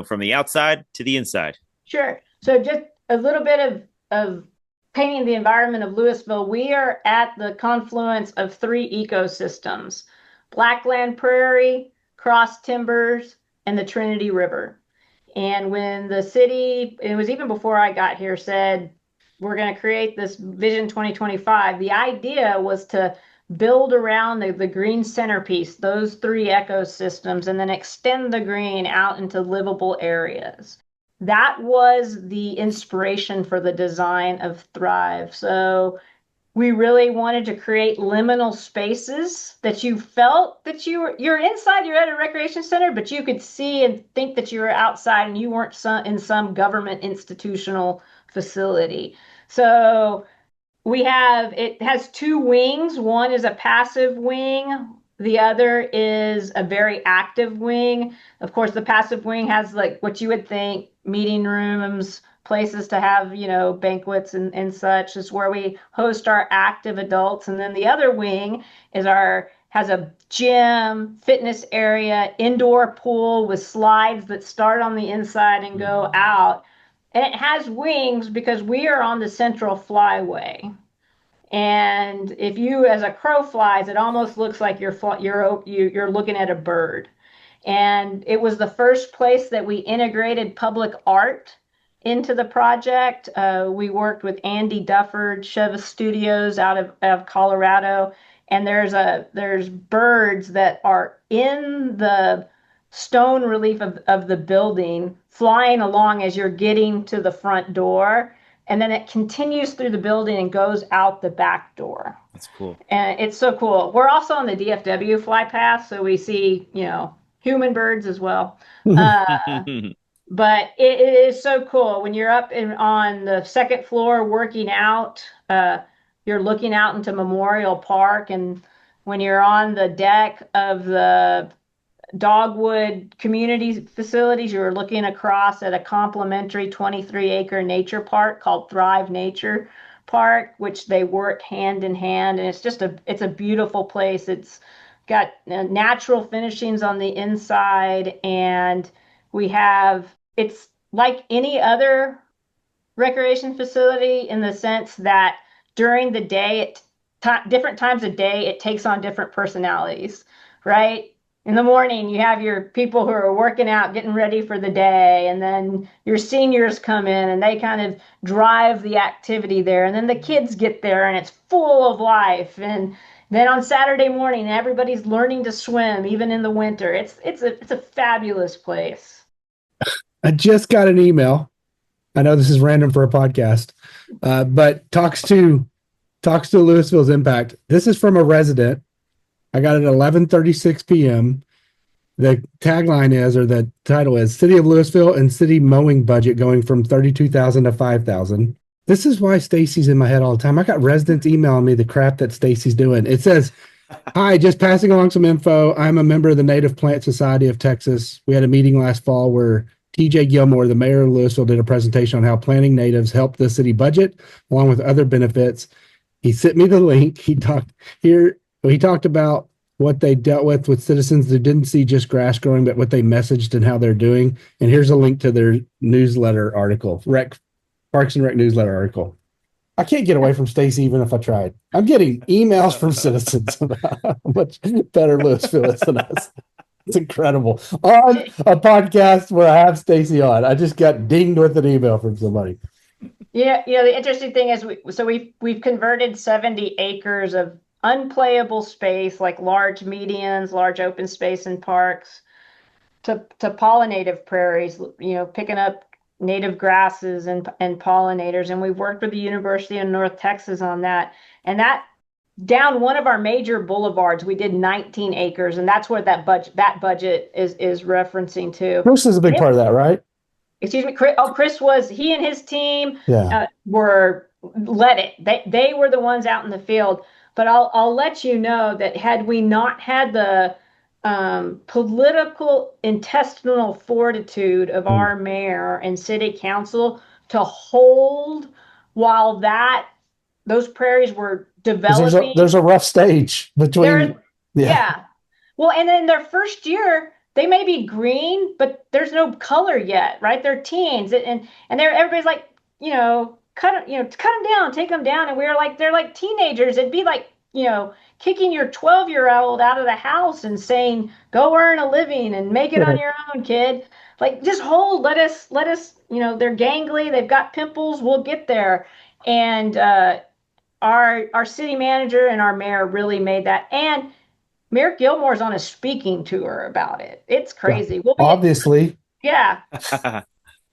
from the outside to the inside?
Sure. So just a little bit of painting the environment of Lewisville. We are at the confluence of 3 ecosystems: Blackland Prairie, Cross Timbers, and the Trinity River. And when the city, it was even before I got here, said, we're going to create this Vision 2025, the idea was to build around the green centerpiece, those 3 ecosystems, and then extend the green out into livable areas. That was the inspiration for the design of Thrive. So we really wanted to create liminal spaces that you felt that you're inside, you're at a recreation center, but you could see and think that you were outside and you weren't in some government institutional facility. So it has 2 wings. One is a passive wing. The other is a very active wing. Of course, the passive wing has like what you would think, meeting rooms, places to have, banquets and such. Is where we host our active adults. And then the other wing has a gym, fitness area, indoor pool with slides that start on the inside and go out. And it has wings because we are on the central flyway. And if you, as a crow flies, it almost looks like you're looking at a bird. And it was the first place that we integrated public art into the project. We worked with Andy Dufford, Sheva Studios out of Colorado, and there's birds that are in the stone relief of the building, flying along as you're getting to the front door. And then it continues through the building and goes out the back door.
That's cool. And
it's so cool. We're also on the DFW fly path, so we see, human birds as well. But it is so cool. When you're up on the second floor working out, you're looking out into Memorial Park. And when you're on the deck of the Dogwood community facilities, you're looking across at a complimentary 23-acre nature park called Thrive Nature Park, which they work hand in hand. And it's a beautiful place. It's got natural finishings on the inside, and it's like any other recreation facility in the sense that during the day, different times of day, it takes on different personalities, right? In the morning, you have your people who are working out, getting ready for the day, and then your seniors come in and they kind of drive the activity there. And then the kids get there and it's full of life. And then on Saturday morning, everybody's learning to swim, even in the winter. It's a fabulous place.
I just got an email. I know this is random for a podcast, but talks to Lewisville's impact. This is from a resident. I got it at 11:36 p.m. The tagline is, or the title is, City of Lewisville and City Mowing Budget going from $32,000 to $5,000. This is why Stacie's in my head all the time. I got residents emailing me the crap that Stacie's doing. It says, hi, just passing along some info. I'm a member of the Native Plant Society of Texas. We had a meeting last fall where TJ Gilmore, the mayor of Lewisville, did a presentation on how planting natives help the city budget, along with other benefits. He sent me the link. He talked about what they dealt with citizens that didn't see just grass growing, but what they messaged and how they're doing. And here's a link to their newsletter article. Rec, Parks and Rec newsletter article. I can't get away from Stacie even if I tried. I'm getting emails from citizens about how much better Lewisville is than us. It's incredible. On a podcast where I have Stacie on, I just got dinged with an email from somebody.
Yeah, the interesting thing is we've converted 70 acres of unplayable space, like large medians, large open space and parks, to pollinative prairies, picking up native grasses and pollinators. And we've worked with the University of North Texas on that. And that down one of our major boulevards, we did 19 acres, and that's what that budget is referencing to.
Chris is a big part of that, right?
Excuse me, Chris was, he and his team
Yeah.
led it. They were the ones out in the field. But I'll let you know that had we not had the political intestinal fortitude of our mayor and city council to hold while those prairies were developing.
There's a rough stage between.
Yeah. Well, and in their first year, they may be green, but there's no color yet, right? They're teens, and everybody's like, cut them down, take them down, and they're like teenagers. It'd be like, kicking your 12-year-old out of the house and saying, "Go earn a living and make it on your own, kid." Like, just hold. Let us. They're gangly. They've got pimples. We'll get there. And our city manager and our mayor really made that. And Mayor Gilmore's on a speaking tour about it. It's crazy.
Yeah, obviously.
Yeah.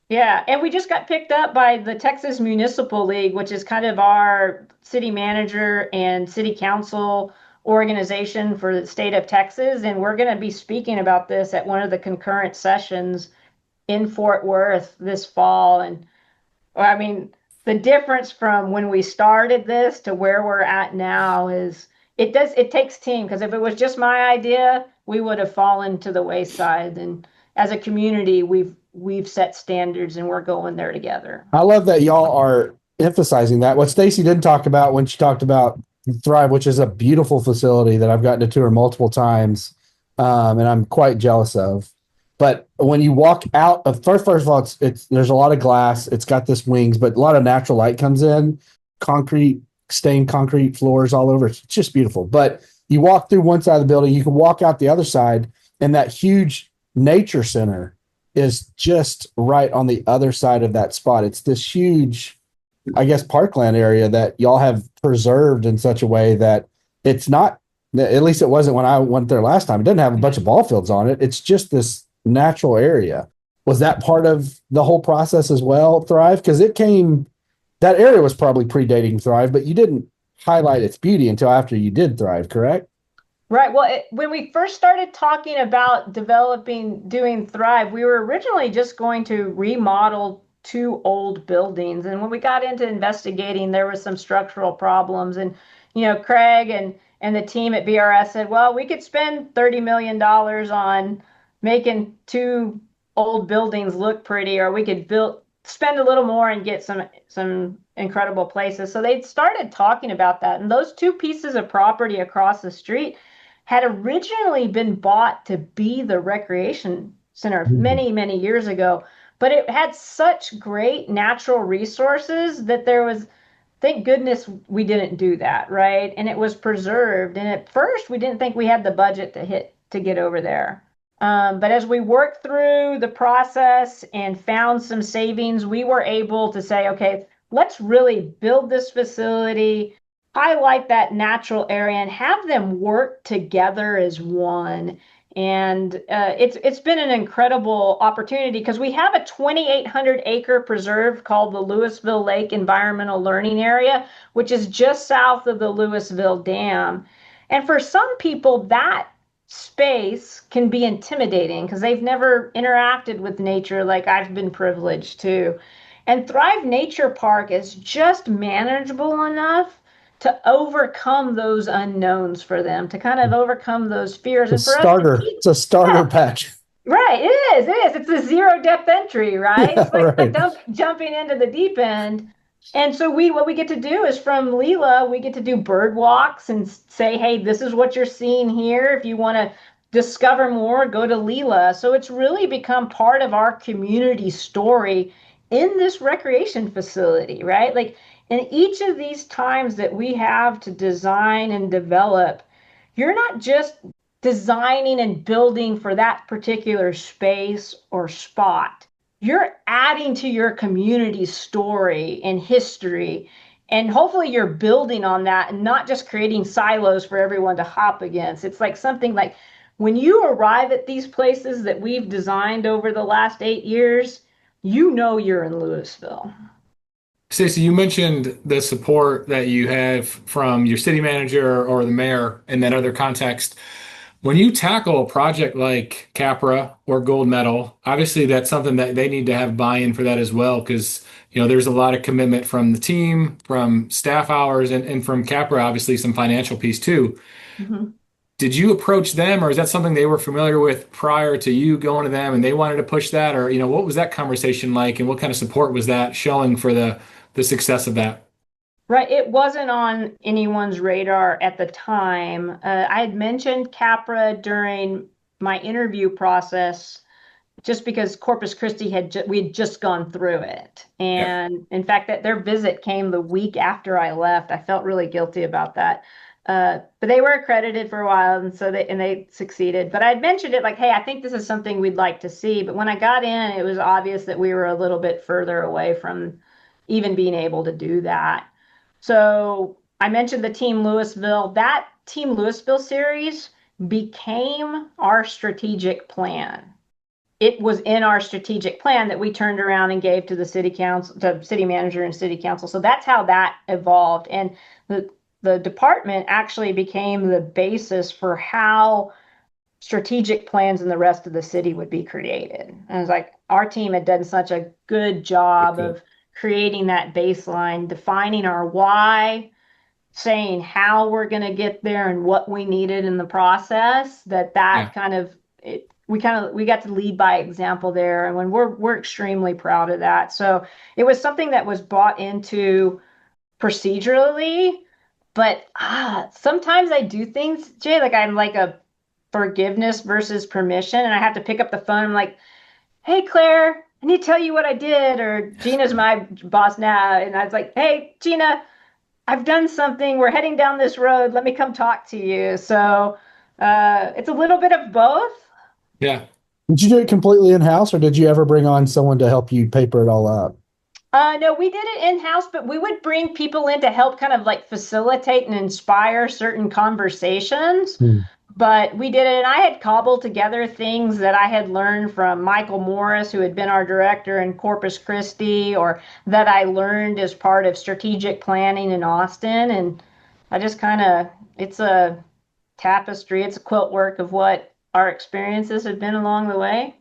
Yeah. And we just got picked up by the Texas Municipal League, which is kind of our city manager and city council organization for the state of Texas. And we're going to be speaking about this at one of the concurrent sessions in Fort Worth this fall. And I mean, the difference from when we started this to where we're at now is it takes team, because if it was just my idea, we would have fallen to the wayside. And as a community, we've set standards and we're going there together. I
love that y'all are emphasizing that. What Stacie didn't talk about when she talked about Thrive, which is a beautiful facility that I've gotten to tour multiple times, and I'm quite jealous of. But when you walk out of first of all, there's a lot of glass. It's got this wings, but a lot of natural light comes in. Stained concrete floors all over. It's just beautiful. But you walk through one side of the building, you can walk out the other side, and that huge nature center is just right on the other side of that spot. It's this huge, I guess, parkland area that y'all have preserved in such a way that it's not, at least it wasn't when I went there last time. It doesn't have a bunch of ball fields on it. It's just this natural area. Was that part of the whole process as well, Thrive? Because that area was probably predating Thrive, but you didn't highlight its beauty until after you did Thrive, correct?
Right. Well, when we first started talking about doing Thrive, we were originally just going to remodel 2 old buildings. And when we got into investigating, there was some structural problems. And, Craig and the team at BRS said, well, we could spend $30 million on making 2 old buildings look pretty, or we could spend a little more and get some incredible places. So they started talking about that. And those 2 pieces of property across the street had originally been bought to be the recreation center many, many years ago. But it had such great natural resources that thank goodness we didn't do that, right? And it was preserved. And at first, we didn't think we had the budget to get over there. But as we worked through the process and found some savings, we were able to say, okay, let's really build this facility, highlight that natural area, and have them work together as one. And it's been an incredible opportunity because we have a 2,800 acre preserve called the Lewisville Lake Environmental Learning Area, which is just south of the Lewisville Dam. And for some people, that space can be intimidating because they've never interacted with nature like I've been privileged to. And Thrive Nature Park is just manageable enough to overcome those unknowns for them, to kind of overcome those fears.
It's a starter pack.
Right, it is. It's a zero depth entry, right?
Yeah,
it's like
right.
Jumping into the deep end. And so what we get to do is from Leela, we get to do bird walks and say, hey, this is what you're seeing here. If you want to discover more, go to Leela. So it's really become part of our community story in this recreation facility, right? Like in each of these times that we have to design and develop, you're not just designing and building for that particular space or spot. You're adding to your community's story and history. And hopefully you're building on that and not just creating silos for everyone to hop against. It's like something like when you arrive at these places that we've designed over the last 8 years, you know you're in Lewisville.
Stacie, you mentioned the support that you have from your city manager or the mayor in that other context. When you tackle a project like CPRE or Gold Medal, obviously that's something that they need to have buy-in for that as well, because there's a lot of commitment from the team, from staff hours, and from CPRE, obviously some financial piece too.
Mm-hmm.
Did you approach them, or is that something they were familiar with prior to you going to them and they wanted to push that? Or, what was that conversation like, and what kind of support was that showing for the success of that?
Right. It wasn't on anyone's radar at the time. I had mentioned CPRE during my interview process just because Corpus Christi we had just gone through it. And in fact, that their visit came the week after I left. I felt really guilty about that. But they were accredited for a while, and they succeeded. But I had mentioned it like, hey, I think this is something we'd like to see. But when I got in, it was obvious that we were a little bit further away from even being able to do that. So I mentioned the Team Lewisville. That Team Lewisville series became our strategic plan. It was in our strategic plan that we turned around and gave to the city council, to city manager and city council. So that's how that evolved. And the department actually became the basis for how strategic plans in the rest of the city would be created. And it was like our team had done such a good job of creating that baseline, defining our why, saying how we're going to get there and what we needed in the process, we got to lead by example there. And when we're extremely proud of that. So it was something that was bought into procedurally, but sometimes I do things, Jay, like I'm like a forgiveness versus permission. And I have to pick up the phone. I'm like, hey, Claire, I need to tell you what I did. Or Gina's my boss now. And I was like, hey, Gina, I've done something. We're heading down this road. Let me come talk to you. So it's a little bit of both.
Yeah.
Did you do it completely in-house, or did you ever bring on someone to help you paper it all out?
No, we did it in-house, but we would bring people in to help kind of like facilitate and inspire certain conversations. But we did it, and I had cobbled together things that I had learned from Michael Morris, who had been our director in Corpus Christi, or that I learned as part of strategic planning in Austin. And I just it's a tapestry, it's a quilt work of what our experiences have been along the way.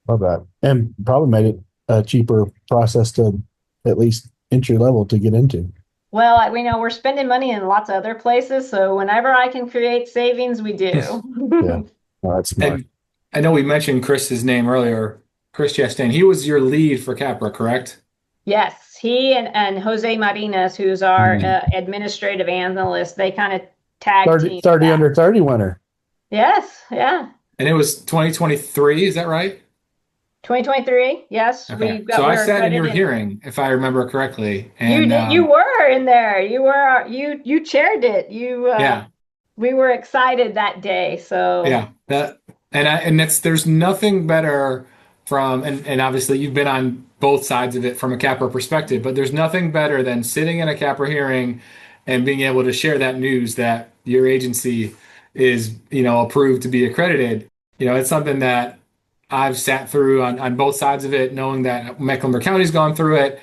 Love that. And probably made it a cheaper process to at least entry level to get into.
Well, we know we're spending money in lots of other places, so whenever I can create savings, we do.
Yeah, well, that's smart.
And I know we mentioned Chris's name earlier, Chris Chastain. He was your lead for CPRE, correct?
Yes, he and Jose Marinas, who's our administrative analyst, they kind of tag
30 under 30 winner.
Yes, yeah.
And it was 2023, is that right?
2023, yes.
Okay. So I sat in your hearing, if I remember correctly. And
you were in there. You chaired it. We were excited that day. So
yeah, there's nothing better and obviously you've been on both sides of it from a CPRE perspective, but there's nothing better than sitting in a CPRE hearing and being able to share that news that your agency is, approved to be accredited. It's something that I've sat through on both sides of it, knowing that Mecklenburg County's gone through it.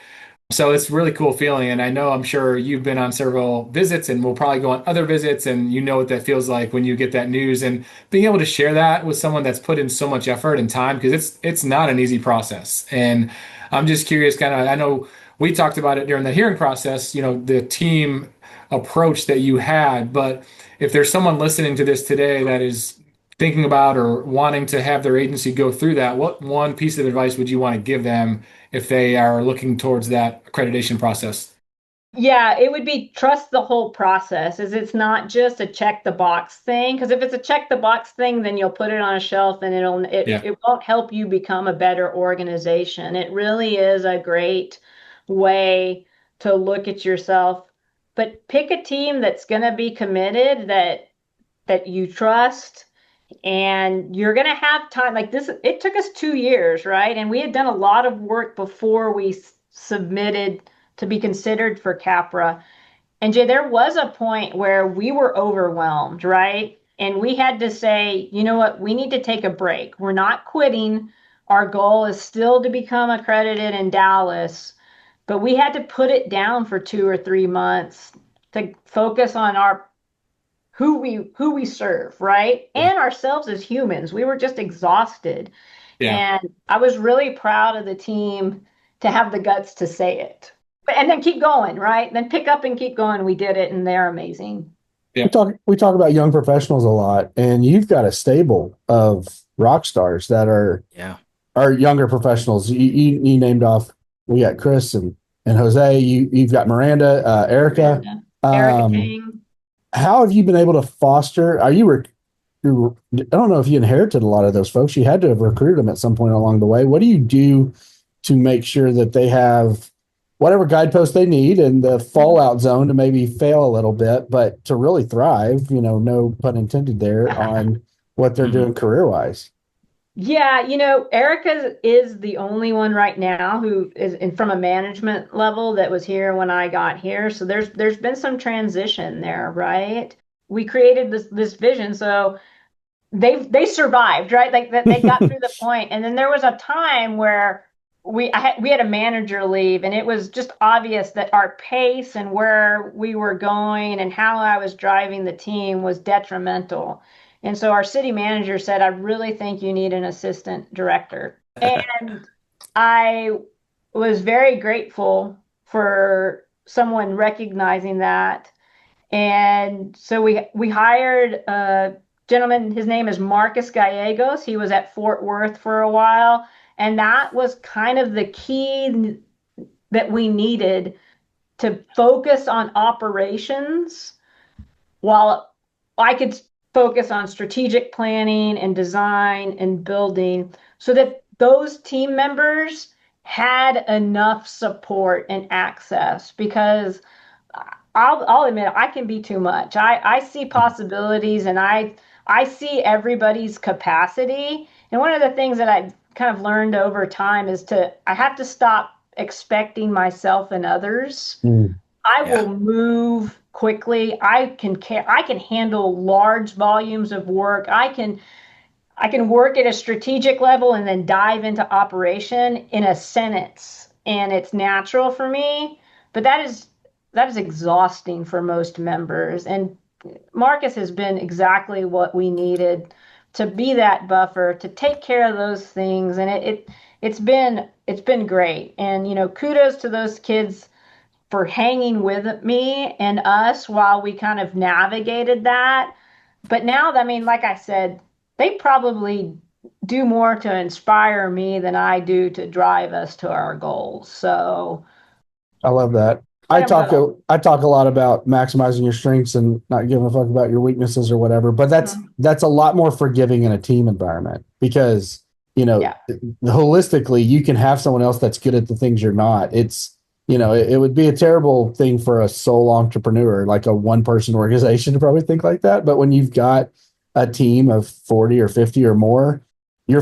So it's a really cool feeling. And I'm sure you've been on several visits and we'll probably go on other visits, and you know what that feels like when you get that news, and being able to share that with someone that's put in so much effort and time, because it's not an easy process. And I'm just curious, I know we talked about it during the hearing process, the team approach that you had, but if there's someone listening to this today that is thinking about or wanting to have their agency go through that, what one piece of advice would you want to give them if they are looking towards that accreditation process?
Yeah, it would be trust the whole process. Is it's not just a check the box thing. Because if it's a check the box thing, then you'll put it on a shelf and
Yeah.
it won't help you become a better organization. It really is a great way to look at yourself. But pick a team that's going to be committed, that you trust, and you're going to have time. Like this, it took us 2 years, right? And we had done a lot of work before we submitted to be considered for CAPRA. And Jay, there was a point where we were overwhelmed, right? And we had to say, you know what, we need to take a break. We're not quitting. Our goal is still to become accredited in Dallas, but we had to put it down for 2 or 3 months to focus on our who we serve, right? And ourselves as humans. We were just exhausted.
Yeah.
And I was really proud of the team to have the guts to say it. And then keep going, right? Then pick up and keep going. We did it, and they're amazing.
Yeah.
We talk about young professionals a lot, and you've got a stable of rock stars that are younger professionals. You named off. We got Chris and Jose. You've got Miranda, Erica.
Erica King.
How have you been able to foster? I don't know if you inherited a lot of those folks. You had to have recruited them at some point along the way. What do you do to make sure that they have whatever guideposts they need in the fallout zone to maybe fail a little bit, but to really thrive, no pun intended there, on what they're doing career-wise?
Yeah, Erica is the only one right now who is from a management level that was here when I got here. So there's been some transition there, right? We created this vision, so they survived, right? Like they got through the point, and then there was a time where we had a manager leave, and it was just obvious that our pace and where we were going and how I was driving the team was detrimental. And so our city manager said, I really think you need an assistant director. And I was very grateful for someone recognizing that. And so we hired a gentleman. His name is Marcus Gallegos. He was at Fort Worth for a while. And that was kind of the key that we needed to focus on operations while I could focus on strategic planning and design and building, so that those team members had enough support and access. Because I'll admit, I can be too much. I see possibilities, and I see everybody's capacity. And one of the things that I've kind of learned over time is I have to stop expecting myself and others. I will move quickly. I can handle large volumes of work. I can work at a strategic level and then dive into operation in a sentence, and it's natural for me. But that is exhausting for most members. And Marcus has been exactly what we needed to be that buffer, to take care of those things. And it's been great. And kudos to those kids for hanging with me and us while we kind of navigated that. But now, I mean, like I said, they probably do more to inspire me than I do to drive us to our goals. So
I love that. I talk a lot about maximizing your strengths and not giving a fuck about your weaknesses or whatever, but that's a lot more forgiving in a team environment, because holistically you can have someone else that's good at the things you're not. It would be a terrible thing for a sole entrepreneur, like a one-person organization, to probably think like that. But when you've got a team of 40 or 50 or more, your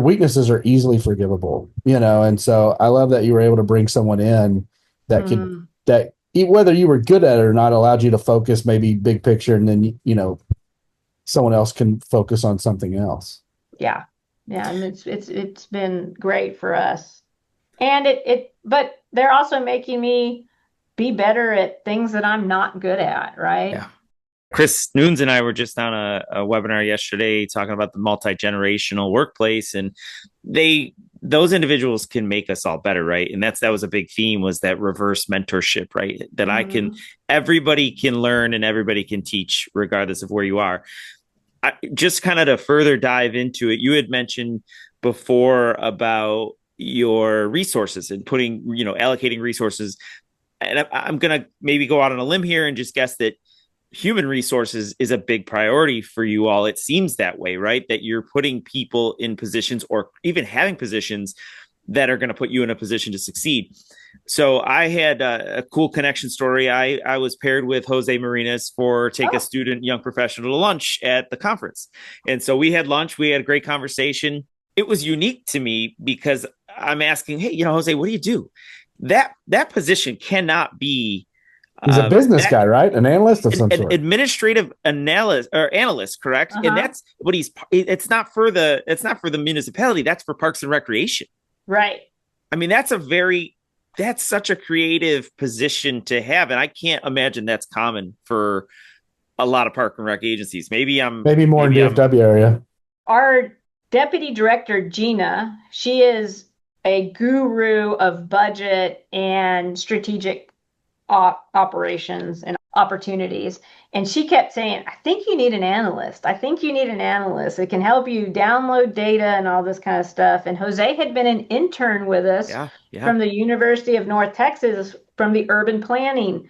weaknesses are easily forgivable, and so I love that you were able to bring someone in that that whether you were good at it or not, allowed you to focus maybe big picture, and then, someone else can focus on something else.
Yeah. And it's been great for us. And but they're also making me be better at things that I'm not good at, right?
Yeah. Chris Nunes and I were just on a webinar yesterday talking about the multi-generational workplace, and those individuals can make us all better, right? And that was a big theme, was that reverse mentorship, right? That everybody can learn and everybody can teach regardless of where you are. Just kind of to further dive into it, you had mentioned before about your resources and allocating resources. and I'm going to maybe go out on a limb here and just guess that human resources is a big priority for you all. It seems that way, right? That you're putting people in positions or even having positions that are going to put you in a position to succeed. So I had a cool connection story. I was paired with Jose Marinas for Take a Student Young Professional to lunch at the conference. And so we had lunch. We had a great conversation. It was unique to me because I'm asking, hey, Jose, what do you do? That position cannot be.
He's a business guy, right? An analyst of some sort.
Administrative analyst, correct? And that's what it's not for the municipality. That's for Parks and Recreation.
Right.
I mean, that's such a creative position to have. And I can't imagine that's common for a lot of Park and Rec agencies. Maybe more
in DFW area.
Our deputy director, Gina, she is a guru of budget and strategic operations and opportunities. And she kept saying, I think you need an analyst. I think you need an analyst. It can help you download data and all this kind of stuff. And Jose had been an intern with us from the University of North Texas, from the urban planning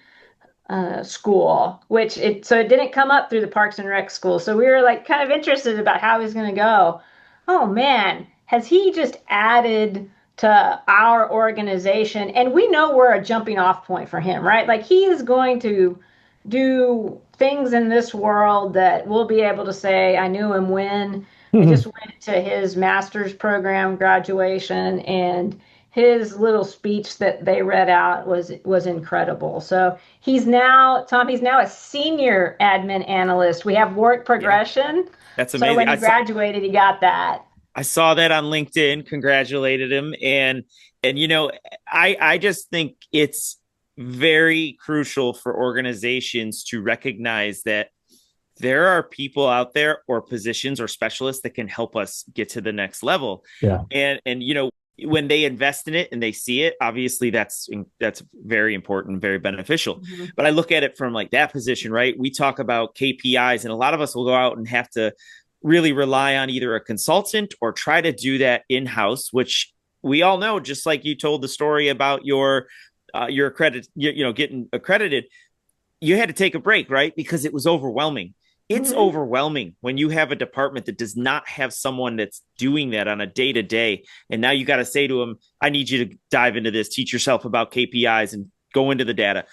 school, it didn't come up through the Parks and Rec school. So we were like kind of interested about how he's going to go. Oh man, has he just added to our organization? And we know we're a jumping off point for him, right? Like he is going to do things in this world that we'll be able to say, I knew him when. I just went to his master's program graduation, and his little speech that they read out was incredible. So he's now a senior admin analyst. We have work progression.
Yeah. That's amazing.
So when he graduated, he got that.
I saw that on LinkedIn, congratulated him. And I just think it's very crucial for organizations to recognize that there are people out there or positions or specialists that can help us get to the next level.
Yeah.
And when they invest in it and they see it, obviously that's very important, very beneficial. Mm-hmm. But I look at it from like that position, right? We talk about KPIs, and a lot of us will go out and have to really rely on either a consultant or try to do that in-house, which we all know, just like you told the story about your credit, getting accredited, you had to take a break, right? Because it was overwhelming. It's overwhelming when you have a department that does not have someone that's doing that on a day-to-day. And now you got to say to them, I need you to dive into this, teach yourself about KPIs and go into the data.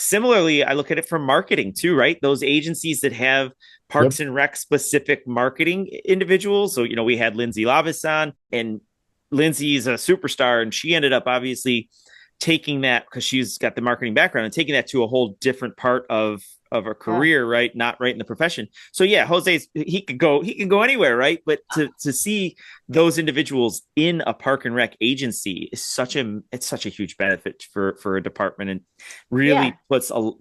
Similarly, I look at it from marketing too, right? Those agencies that have Parks and Rec specific marketing individuals. So, we had Lindsay Lavis on, and Lindsay is a superstar, and she ended up obviously taking that, because she's got the marketing background, and taking that to a whole different part of her career, right? Not right in the profession. So yeah, he can go anywhere, right? But to see those individuals in a Park and Rec agency is such a huge benefit for a department, and really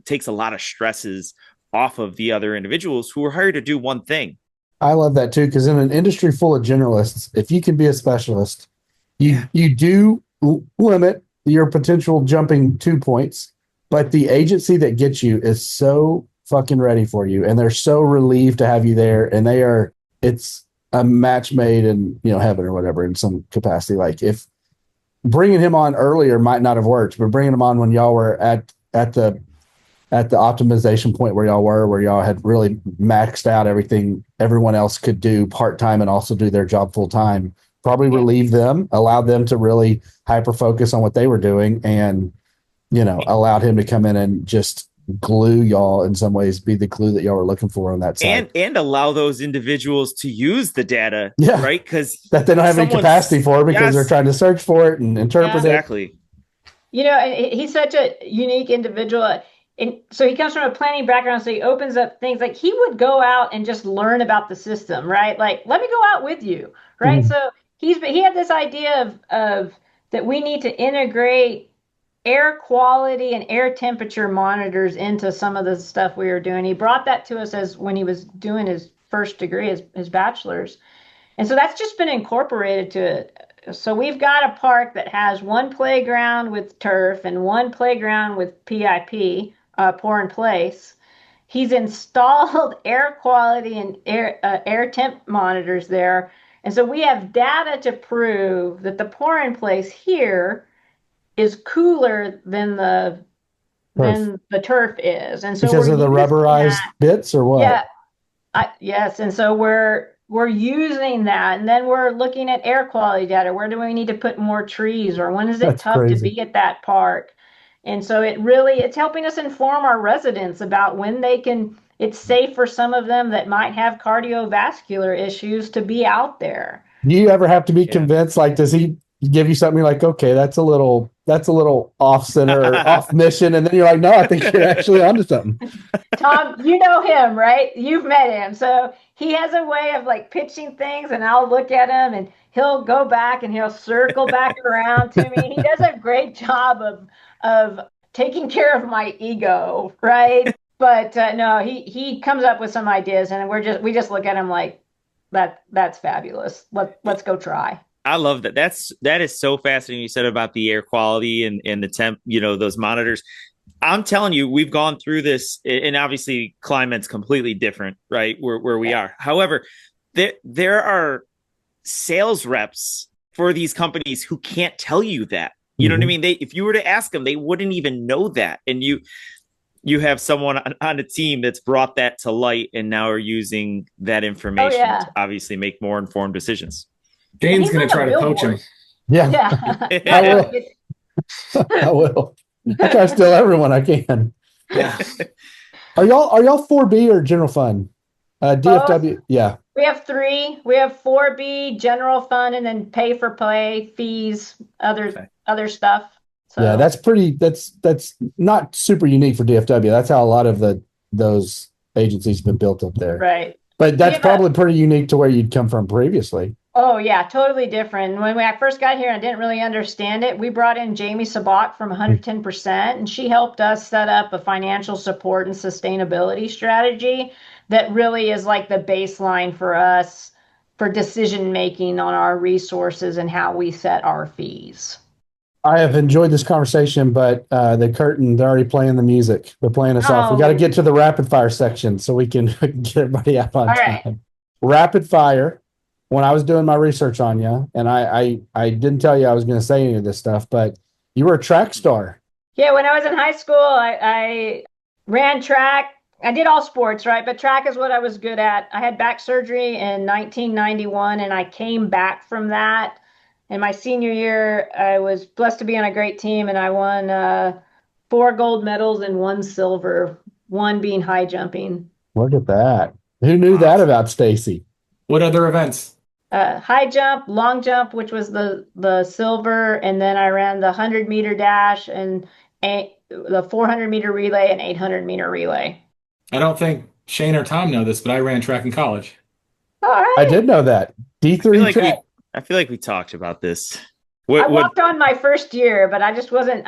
takes a lot of stresses off of the other individuals who are hired to do one thing.
I love that too, because in an industry full of generalists, if you can be a specialist, you do limit your potential jumping 2 points, but the agency that gets you is so fucking ready for you, and they're so relieved to have you there, and it's a match made in heaven or whatever in some capacity. Like, if bringing him on earlier might not have worked, but bringing him on when y'all were at the optimization point where y'all had really maxed out everything everyone else could do part-time and also do their job full-time, probably relieve them, allowed them to really hyper focus on what they were doing, and allowed him to come in and just glue y'all, in some ways be the glue that y'all were looking for on that side,
and allow those individuals to use the data, right? Because
that they don't have any capacity for, because they're trying to search for it and interpret it.
Exactly.
And he's such a unique individual. And so he comes from a planning background, so he opens up things like he would go out and just learn about the system, right? Like, let me go out with you, right? Mm-hmm. So he had this idea of that we need to integrate air quality and air temperature monitors into some of the stuff we were doing. He brought that to us as when he was doing his first degree, his bachelor's. And so that's just been incorporated to it. So we've got a park that has one playground with turf and one playground with PIP, pour in place. He's installed air quality and air temp monitors there. And so we have data to prove that the pour in place here is cooler than the than the turf is. And so
because
we're
of the
using
rubberized
that.
bits or what?
Yeah. Yes. And so we're using that, and then we're looking at air quality data. Where do we need to put more trees, or when is it
That's
tough to
crazy.
be at that park? And so it's helping us inform our residents about when it's safe for some of them that might have cardiovascular issues to be out there.
Do you ever have to be convinced? Like, does he give you something like, okay, that's a little off center or off mission, and then you're like, no, I think you're actually onto something.
Tom, you know him, right? You've met him. So he has a way of like pitching things, and I'll look at him and he'll go back and he'll circle back around to me. He does a great job of taking care of my ego, right? But no, he comes up with some ideas, and we just look at him like that's fabulous. Let's go try.
I love that. That is so fascinating. You said about the air quality and the temp, those monitors. I'm telling you, we've gone through this, and obviously climate's completely different, right? Where we are. However, there are sales reps for these companies who can't tell you that. You know what I mean? If you were to ask them, they wouldn't even know that. And you have someone on a team that's brought that to light, and now are using that information to obviously make more informed decisions.
Dane's going to try to poach him.
Yeah. I will. I will. I try to steal everyone I can.
Yeah.
Are y'all 4B or general fund? DFW. Yeah.
We have 3. We have 4B, general fund, and then pay for play fees, other stuff. So.
Yeah, that's not super unique for DFW. That's how a lot of those agencies have been built up there.
Right.
But that's probably pretty unique to where you'd come from previously.
Oh, yeah, totally different. When I first got here and I didn't really understand it, we brought in Jamie Sabat from 110%, and she helped us set up a financial support and sustainability strategy that really is like the baseline for us for decision making on our resources and how we set our fees.
I have enjoyed this conversation, but they're already playing the music. They're playing us off. We got to get to the rapid fire section so we can get everybody out on time. Right. Rapid fire. When I was doing my research on you, and I didn't tell you I was going to say any of this stuff, but you were a track star.
Yeah, when I was in high school, I ran track. I did all sports, right? But track is what I was good at. I had back surgery in 1991, and I came back from that. In my senior year, I was blessed to be on a great team, and I won 4 gold medals and 1 silver, 1 being high jumping.
Look at that. Who knew that about Stacie?
What other events?
High jump, long jump, which was the silver, and then I ran the 100-meter dash and the 400-meter relay and 800-meter relay.
I don't think Shane or Tom know this, but I ran track in college.
All right.
I did know that. D3 track.
I feel like we talked about this.
I walked on my first year, but I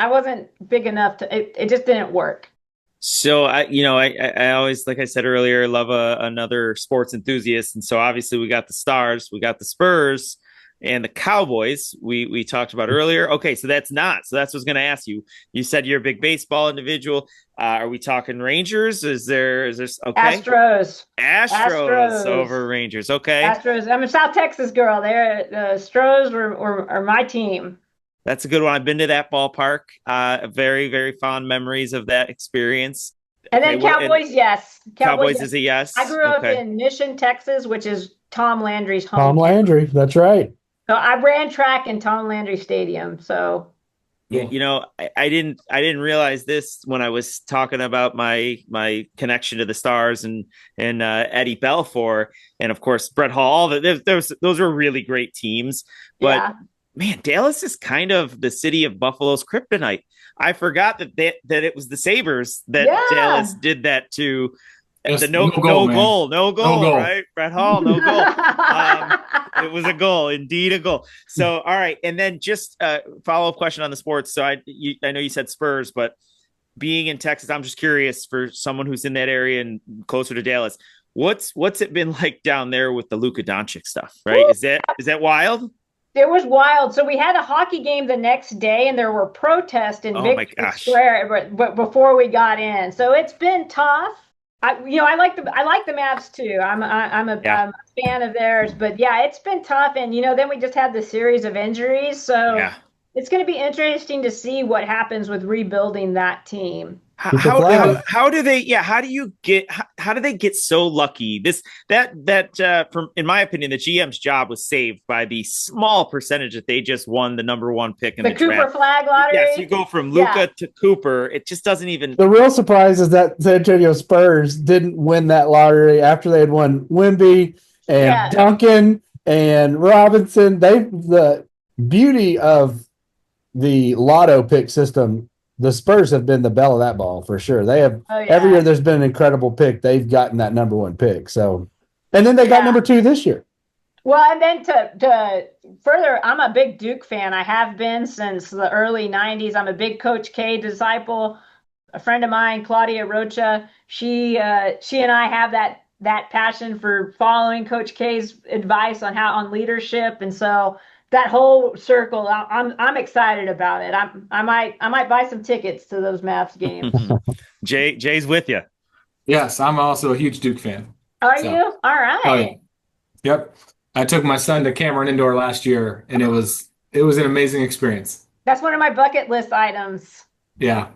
wasn't big enough it just didn't work.
So I always, like I said earlier, love another sports enthusiast. And so obviously we got the Stars, we got the Spurs, and the Cowboys we talked about earlier. Okay, so that's what I was going to ask you. You said you're a big baseball individual. Are we talking Rangers? Is there okay?
Astros
over Rangers. Okay.
Astros. I'm a South Texas girl. The Astros are my team.
That's a good one. I've been to that ballpark. Very, very fond memories of that experience.
And then Cowboys, yes.
Cowboys is a yes.
I grew up in Mission, Texas, which is Tom Landry's home.
Tom Landry, that's right.
So I ran track in Tom Landry Stadium. So
yeah, I didn't realize this when I was talking about my connection to the Stars and Eddie Belfour and of course Brett Hall. Those were really great teams, but. Yeah. Man, Dallas is kind of the city of Buffalo's kryptonite. I forgot that it was the Sabres that Dallas did that to. The no goal, right? Brett Hall, no goal. It was a goal, indeed a goal. So, all right, and then just a follow-up question on the sports. So, I know you said Spurs, but being in Texas, I'm just curious for someone who's in that area and closer to Dallas. What's it been like down there with the Luka Doncic stuff? Right? Is that wild?
It was wild. So we had a hockey game the next day, and there were protests in Victory Square, but before we got in, so it's been tough. I like the Mavs too. I'm a fan of theirs, but yeah, it's been tough. And then we just had the series of injuries, so it's going to be interesting to see what happens with rebuilding that team.
How do they how do they get so lucky? From in my opinion, the GM's job was saved by the small percentage that they just won the number one pick in the
Cooper
draft.
flag lottery.
Yes, you go from Luka to Cooper. It just doesn't even.
The real surprise is that San Antonio Spurs didn't win that lottery after they had won Wemby and Duncan and Robinson. The beauty of the lotto pick system, the Spurs have been the belle of that ball for sure. They have every year there's been an incredible pick. They've gotten that number one pick. So, and then they got number two this year.
Well, and then to further, I'm a big Duke fan. I have been since the early 90s. I'm a big Coach K disciple. A friend of mine, Claudia Rocha, she and I have that passion for following Coach K's advice on leadership. And so that whole circle, I'm excited about it. I might buy some tickets to those Mavs games.
Jay's with you.
Yes, I'm also a huge Duke fan.
Are you? All right.
Oh yeah. Yep. I took my son to Cameron Indoor last year, and it was an amazing experience.
That's one of my bucket list items.
Yeah.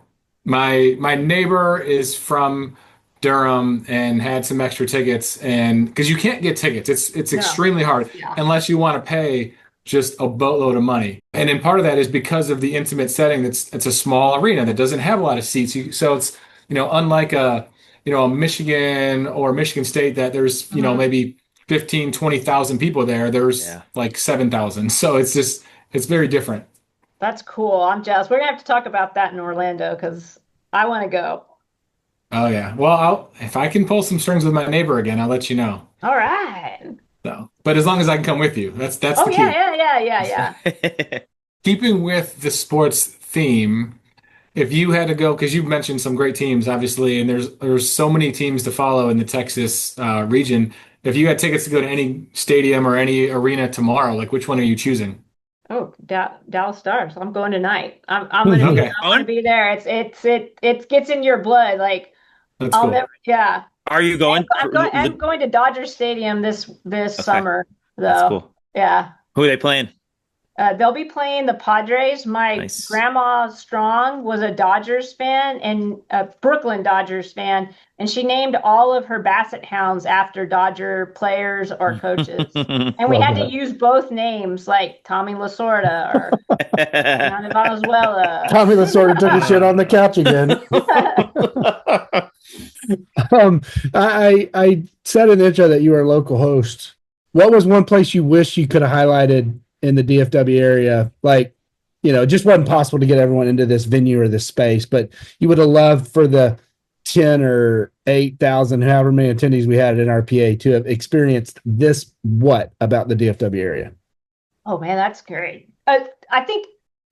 My neighbor is from Durham and had some extra tickets, and because you can't get tickets, it's extremely hard unless you want to pay just a boatload of money. And then part of that is because of the intimate setting. It's a small arena that doesn't have a lot of seats. So it's, unlike a Michigan or Michigan State that there's, maybe 15, 20,000 people there. There's like 7,000. So it's very different.
That's cool. I'm jealous. We're gonna have to talk about that in Orlando because I want to go.
Oh yeah. Well, if I can pull some strings with my neighbor again, I'll let you know.
All right.
So, but as long as I can come with you, that's the key.
Yeah.
Keeping with the sports theme, if you had to go, because you've mentioned some great teams, obviously, and there's so many teams to follow in the Texas region. If you had tickets to go to any stadium or any arena tomorrow, like which one are you choosing?
Oh, Dallas Stars. I'm going tonight. I'm gonna be there. It gets in your blood. Like
that's cool.
Are you going?
I'm going to Dodger Stadium this summer, though.
That's cool.
Yeah.
Who are they playing?
They'll be playing the Padres. My grandma Strong was a Dodgers fan and a Brooklyn Dodgers fan, and she named all of her Basset Hounds after Dodger players or coaches. And we had to use both names, like Tommy Lasorda or Yanni Valenzuela.
Tommy Lasorda took a shit on the couch again. I said in the intro that you were a local host. What was one place you wish you could have highlighted in the DFW area? Like, it just wasn't possible to get everyone into this venue or this space, but you would have loved for the 10 or 8,000, however many attendees we had at NRPA to have experienced this, what about the DFW area?
Oh man, that's great. I think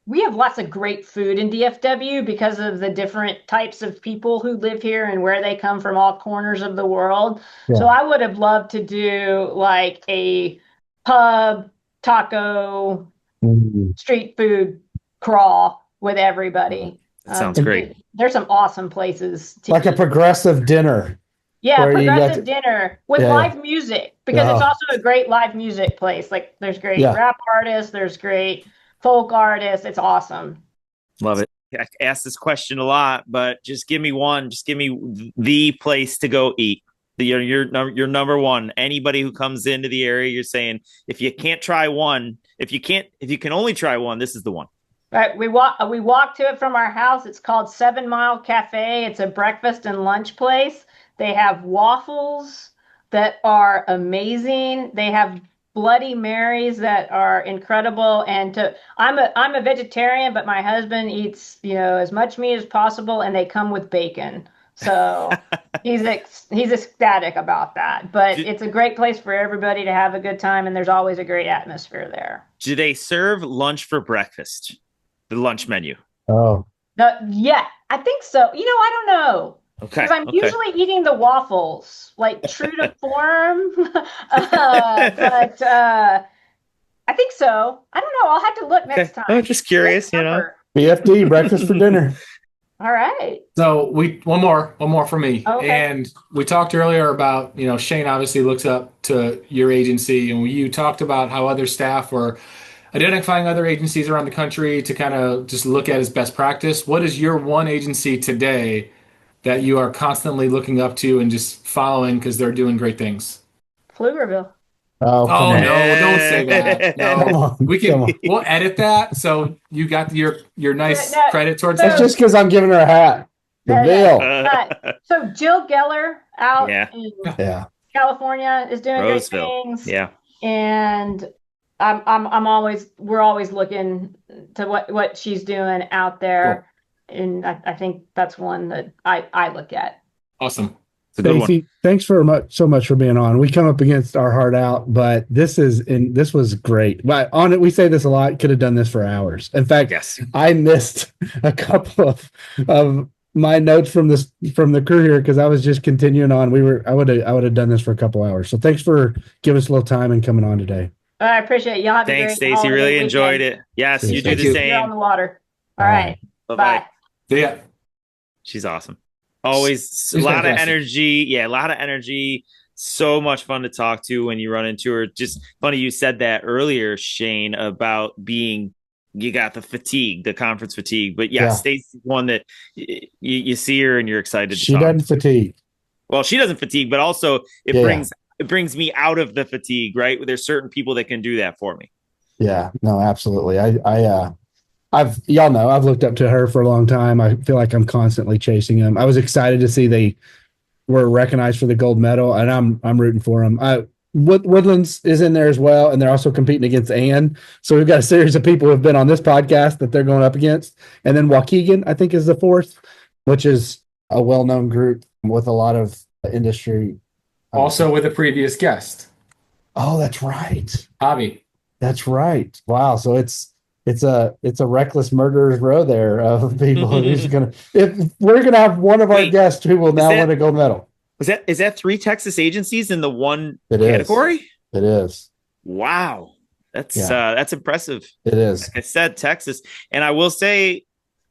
we have lots of great food in DFW because of the different types of people who live here and where they come from all corners of the world. Yeah. So I would have loved to do like a pub, taco, street food crawl with everybody.
That sounds great.
There's some awesome places.
Like a progressive dinner.
Yeah, progressive dinner with live music, because it's also a great live music place. Like there's great rap artists, there's great folk artists. It's awesome.
Love it. I ask this question a lot, but just give me one. Just give me the place to go eat. Your number one. Anybody who comes into the area, you're saying if you can't try one, if you can only try one, this is the one.
Right. We walk to it from our house. It's called 7 Mile Cafe. It's a breakfast and lunch place. They have waffles that are amazing. They have Bloody Marys that are incredible. And I'm a vegetarian, but my husband eats as much meat as possible, and they come with bacon. So he's ecstatic about that. But it's a great place for everybody to have a good time, and there's always a great atmosphere there.
Do they serve lunch for breakfast? The lunch menu?
Oh.
Yeah, I think so. I don't know.
Okay.
Because I'm usually eating the waffles, like true to form. But I think so. I don't know. I'll have to look next time.
I'm just curious,
BFD, breakfast for dinner.
All right.
So one more for me.
Okay.
And we talked earlier about, Shane obviously looks up to your agency, and you talked about how other staff were identifying other agencies around the country to kind of just look at as best practice. What is your one agency today that you are constantly looking up to and just following because they're doing great things?
Pflugerville.
Oh,
Oh
come on.
no, don't say that.
Come
No.
on,
We
come on.
we'll edit that so you got your nice
No,
credit towards
That's
that.
just because I'm giving her a hat. The
No, no.
veil.
So Jill Geller out
Yeah.
in
Yeah.
California is doing great
Roseville.
things.
Yeah.
And we're always looking to what she's doing out there. Cool. And I think that's one that I look at.
Awesome.
It's a good one.
Stacie, thanks so much for being on. We come up against our heart out, but this was great. But on it, we say this a lot. Could have done this for hours. In fact,
Yes.
I missed a couple of my notes from the crew here because I was just continuing on. I would have done this for a couple hours. So thanks for giving us a little time and coming on today.
I appreciate it. Y'all have
Thanks,
a great
Stacie. Really enjoyed it. Yes, you do the same.
You're on the water. All right.
Bye-bye.
Bye.
See ya.
She's awesome. Always
She's
a lot
fantastic.
of energy. Yeah, a lot of energy. So much fun to talk to when you run into her. Just funny you said that earlier, Shane, about you got the fatigue, the conference fatigue. But yeah. Stacie's one that you see her and you're excited to
She
talk.
doesn't fatigue.
Well, she doesn't fatigue, but also it brings me out of the fatigue, right? There's certain people that can do that for me.
Yeah, no, absolutely. Y'all know I've looked up to her for a long time. I feel like I'm constantly chasing them. I was excited to see they were recognized for the gold medal, and I'm rooting for them. Woodlands is in there as well, and they're also competing against Ann. So we've got a series of people who have been on this podcast that they're going up against, and then Waukegan, I think, is the fourth, which is a well-known group with a lot of industry.
Also with a previous guest.
Oh, that's right.
Javi.
That's right. Wow. So it's a reckless murderer's row there of people who's if we're gonna have one of our guests who will now win a gold medal.
Is that 3 Texas agencies in the one
category? It is.
Wow. That's impressive.
It is.
Like I said, Texas. And I will say,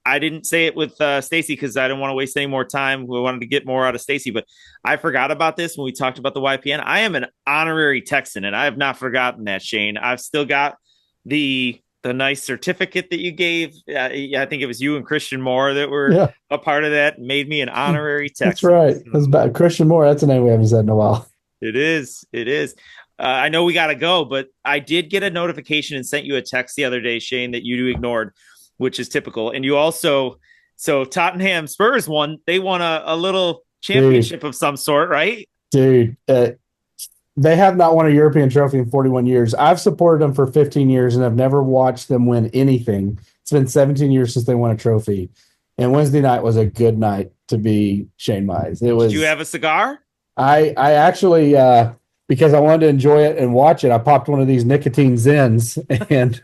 I didn't say it with Stacie because I didn't want to waste any more time. We wanted to get more out of Stacie, but I forgot about this when we talked about the YPN. I am an honorary Texan, and I have not forgotten that, Shane. I've still got the nice certificate that you gave. I think it was you and Christian Moore that were a part of that. Made me an honorary Texan.
That's right. That's about Christian Moore. That's a name we haven't said in a while.
It is. I know we got to go, but I did get a notification and sent you a text the other day, Shane, that you ignored, which is typical. And you also, so Tottenham Spurs they won a little championship of some sort, right?
Dude, they have not won a European trophy in 41 years. I've supported them for 15 years and I've never watched them win anything. It's been 17 years since they won a trophy. And Wednesday night was a good night to be Shane Mize. Did
you have a cigar?
I actually, because I wanted to enjoy it and watch it, I popped one of these nicotine Zens and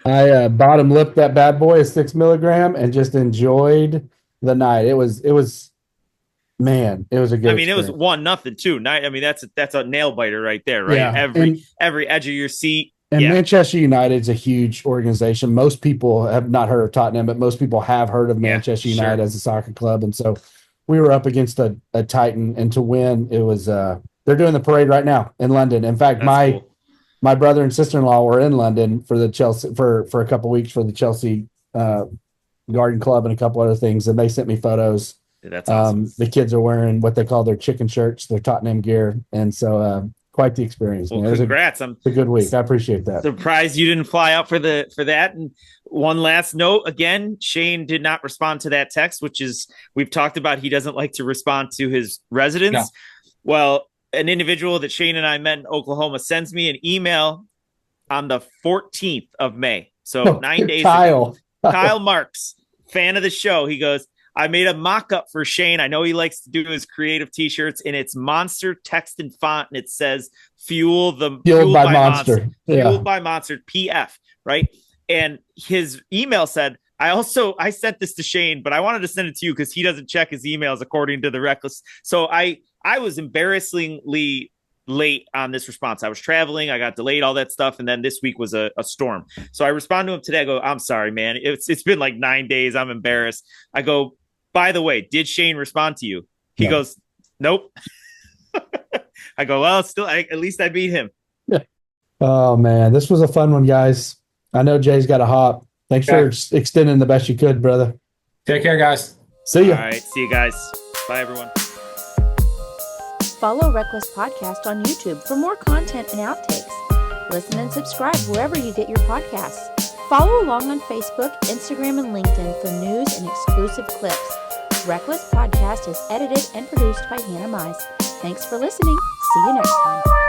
I bottom lipped that bad boy, a 6 milligram, and just enjoyed the night. It was man, it was a good.
It was 1-0 too. I mean, that's a nail biter right there, right?
Yeah.
Every edge of your seat.
And Manchester United is a huge organization. Most people have not heard of Tottenham, but most people have heard of Manchester United as a soccer club. And so we were up against a Titan, and to win, it was. They're doing the parade right now in London. In fact, my brother and sister-in-law were in London for the Chelsea for a couple of weeks for the Chelsea Garden Club and a couple other things, and they sent me photos.
That's awesome.
The kids are wearing what they call their chicken shirts, their Tottenham gear, and so quite the experience.
Well, congrats!
It's a good week. I appreciate that.
Surprised you didn't fly out for that. And one last note, again, Shane did not respond to that text, which is we've talked about. He doesn't like to respond to his residents.
No.
Well, an individual that Shane and I met in Oklahoma sends me an email on the 14th of May. So 9 days ago. Kyle Marks, fan of the show. He goes, I made a mock-up for Shane. I know he likes to do his creative t-shirts, and it's monster text and font, and it says fueled by Monster. Fueled by Monster, PF, right? And his email said, I sent this to Shane, but I wanted to send it to you because he doesn't check his emails according to the RecLess. So I was embarrassingly late on this response. I was traveling, I got delayed, all that stuff, and then this week was a storm. So I respond to him today. I go, I'm sorry, man. It's been like 9 days. I'm embarrassed. I go, by the way, did Shane respond to you? He goes, nope. I go, well, still, at least I beat him.
Yeah. Oh man, this was a fun one, guys. I know Jay's got a hop. Thanks for extending the best you could, brother.
Take care, guys.
See ya.
All right. See you guys. Bye, everyone.
Follow RecLess Podcast on YouTube for more content and outtakes. Listen and subscribe wherever you get your podcasts. Follow along on Facebook, Instagram, and LinkedIn for news and exclusive clips. RecLess Podcast is edited and produced by Hannah Mize. Thanks for listening. See you next time.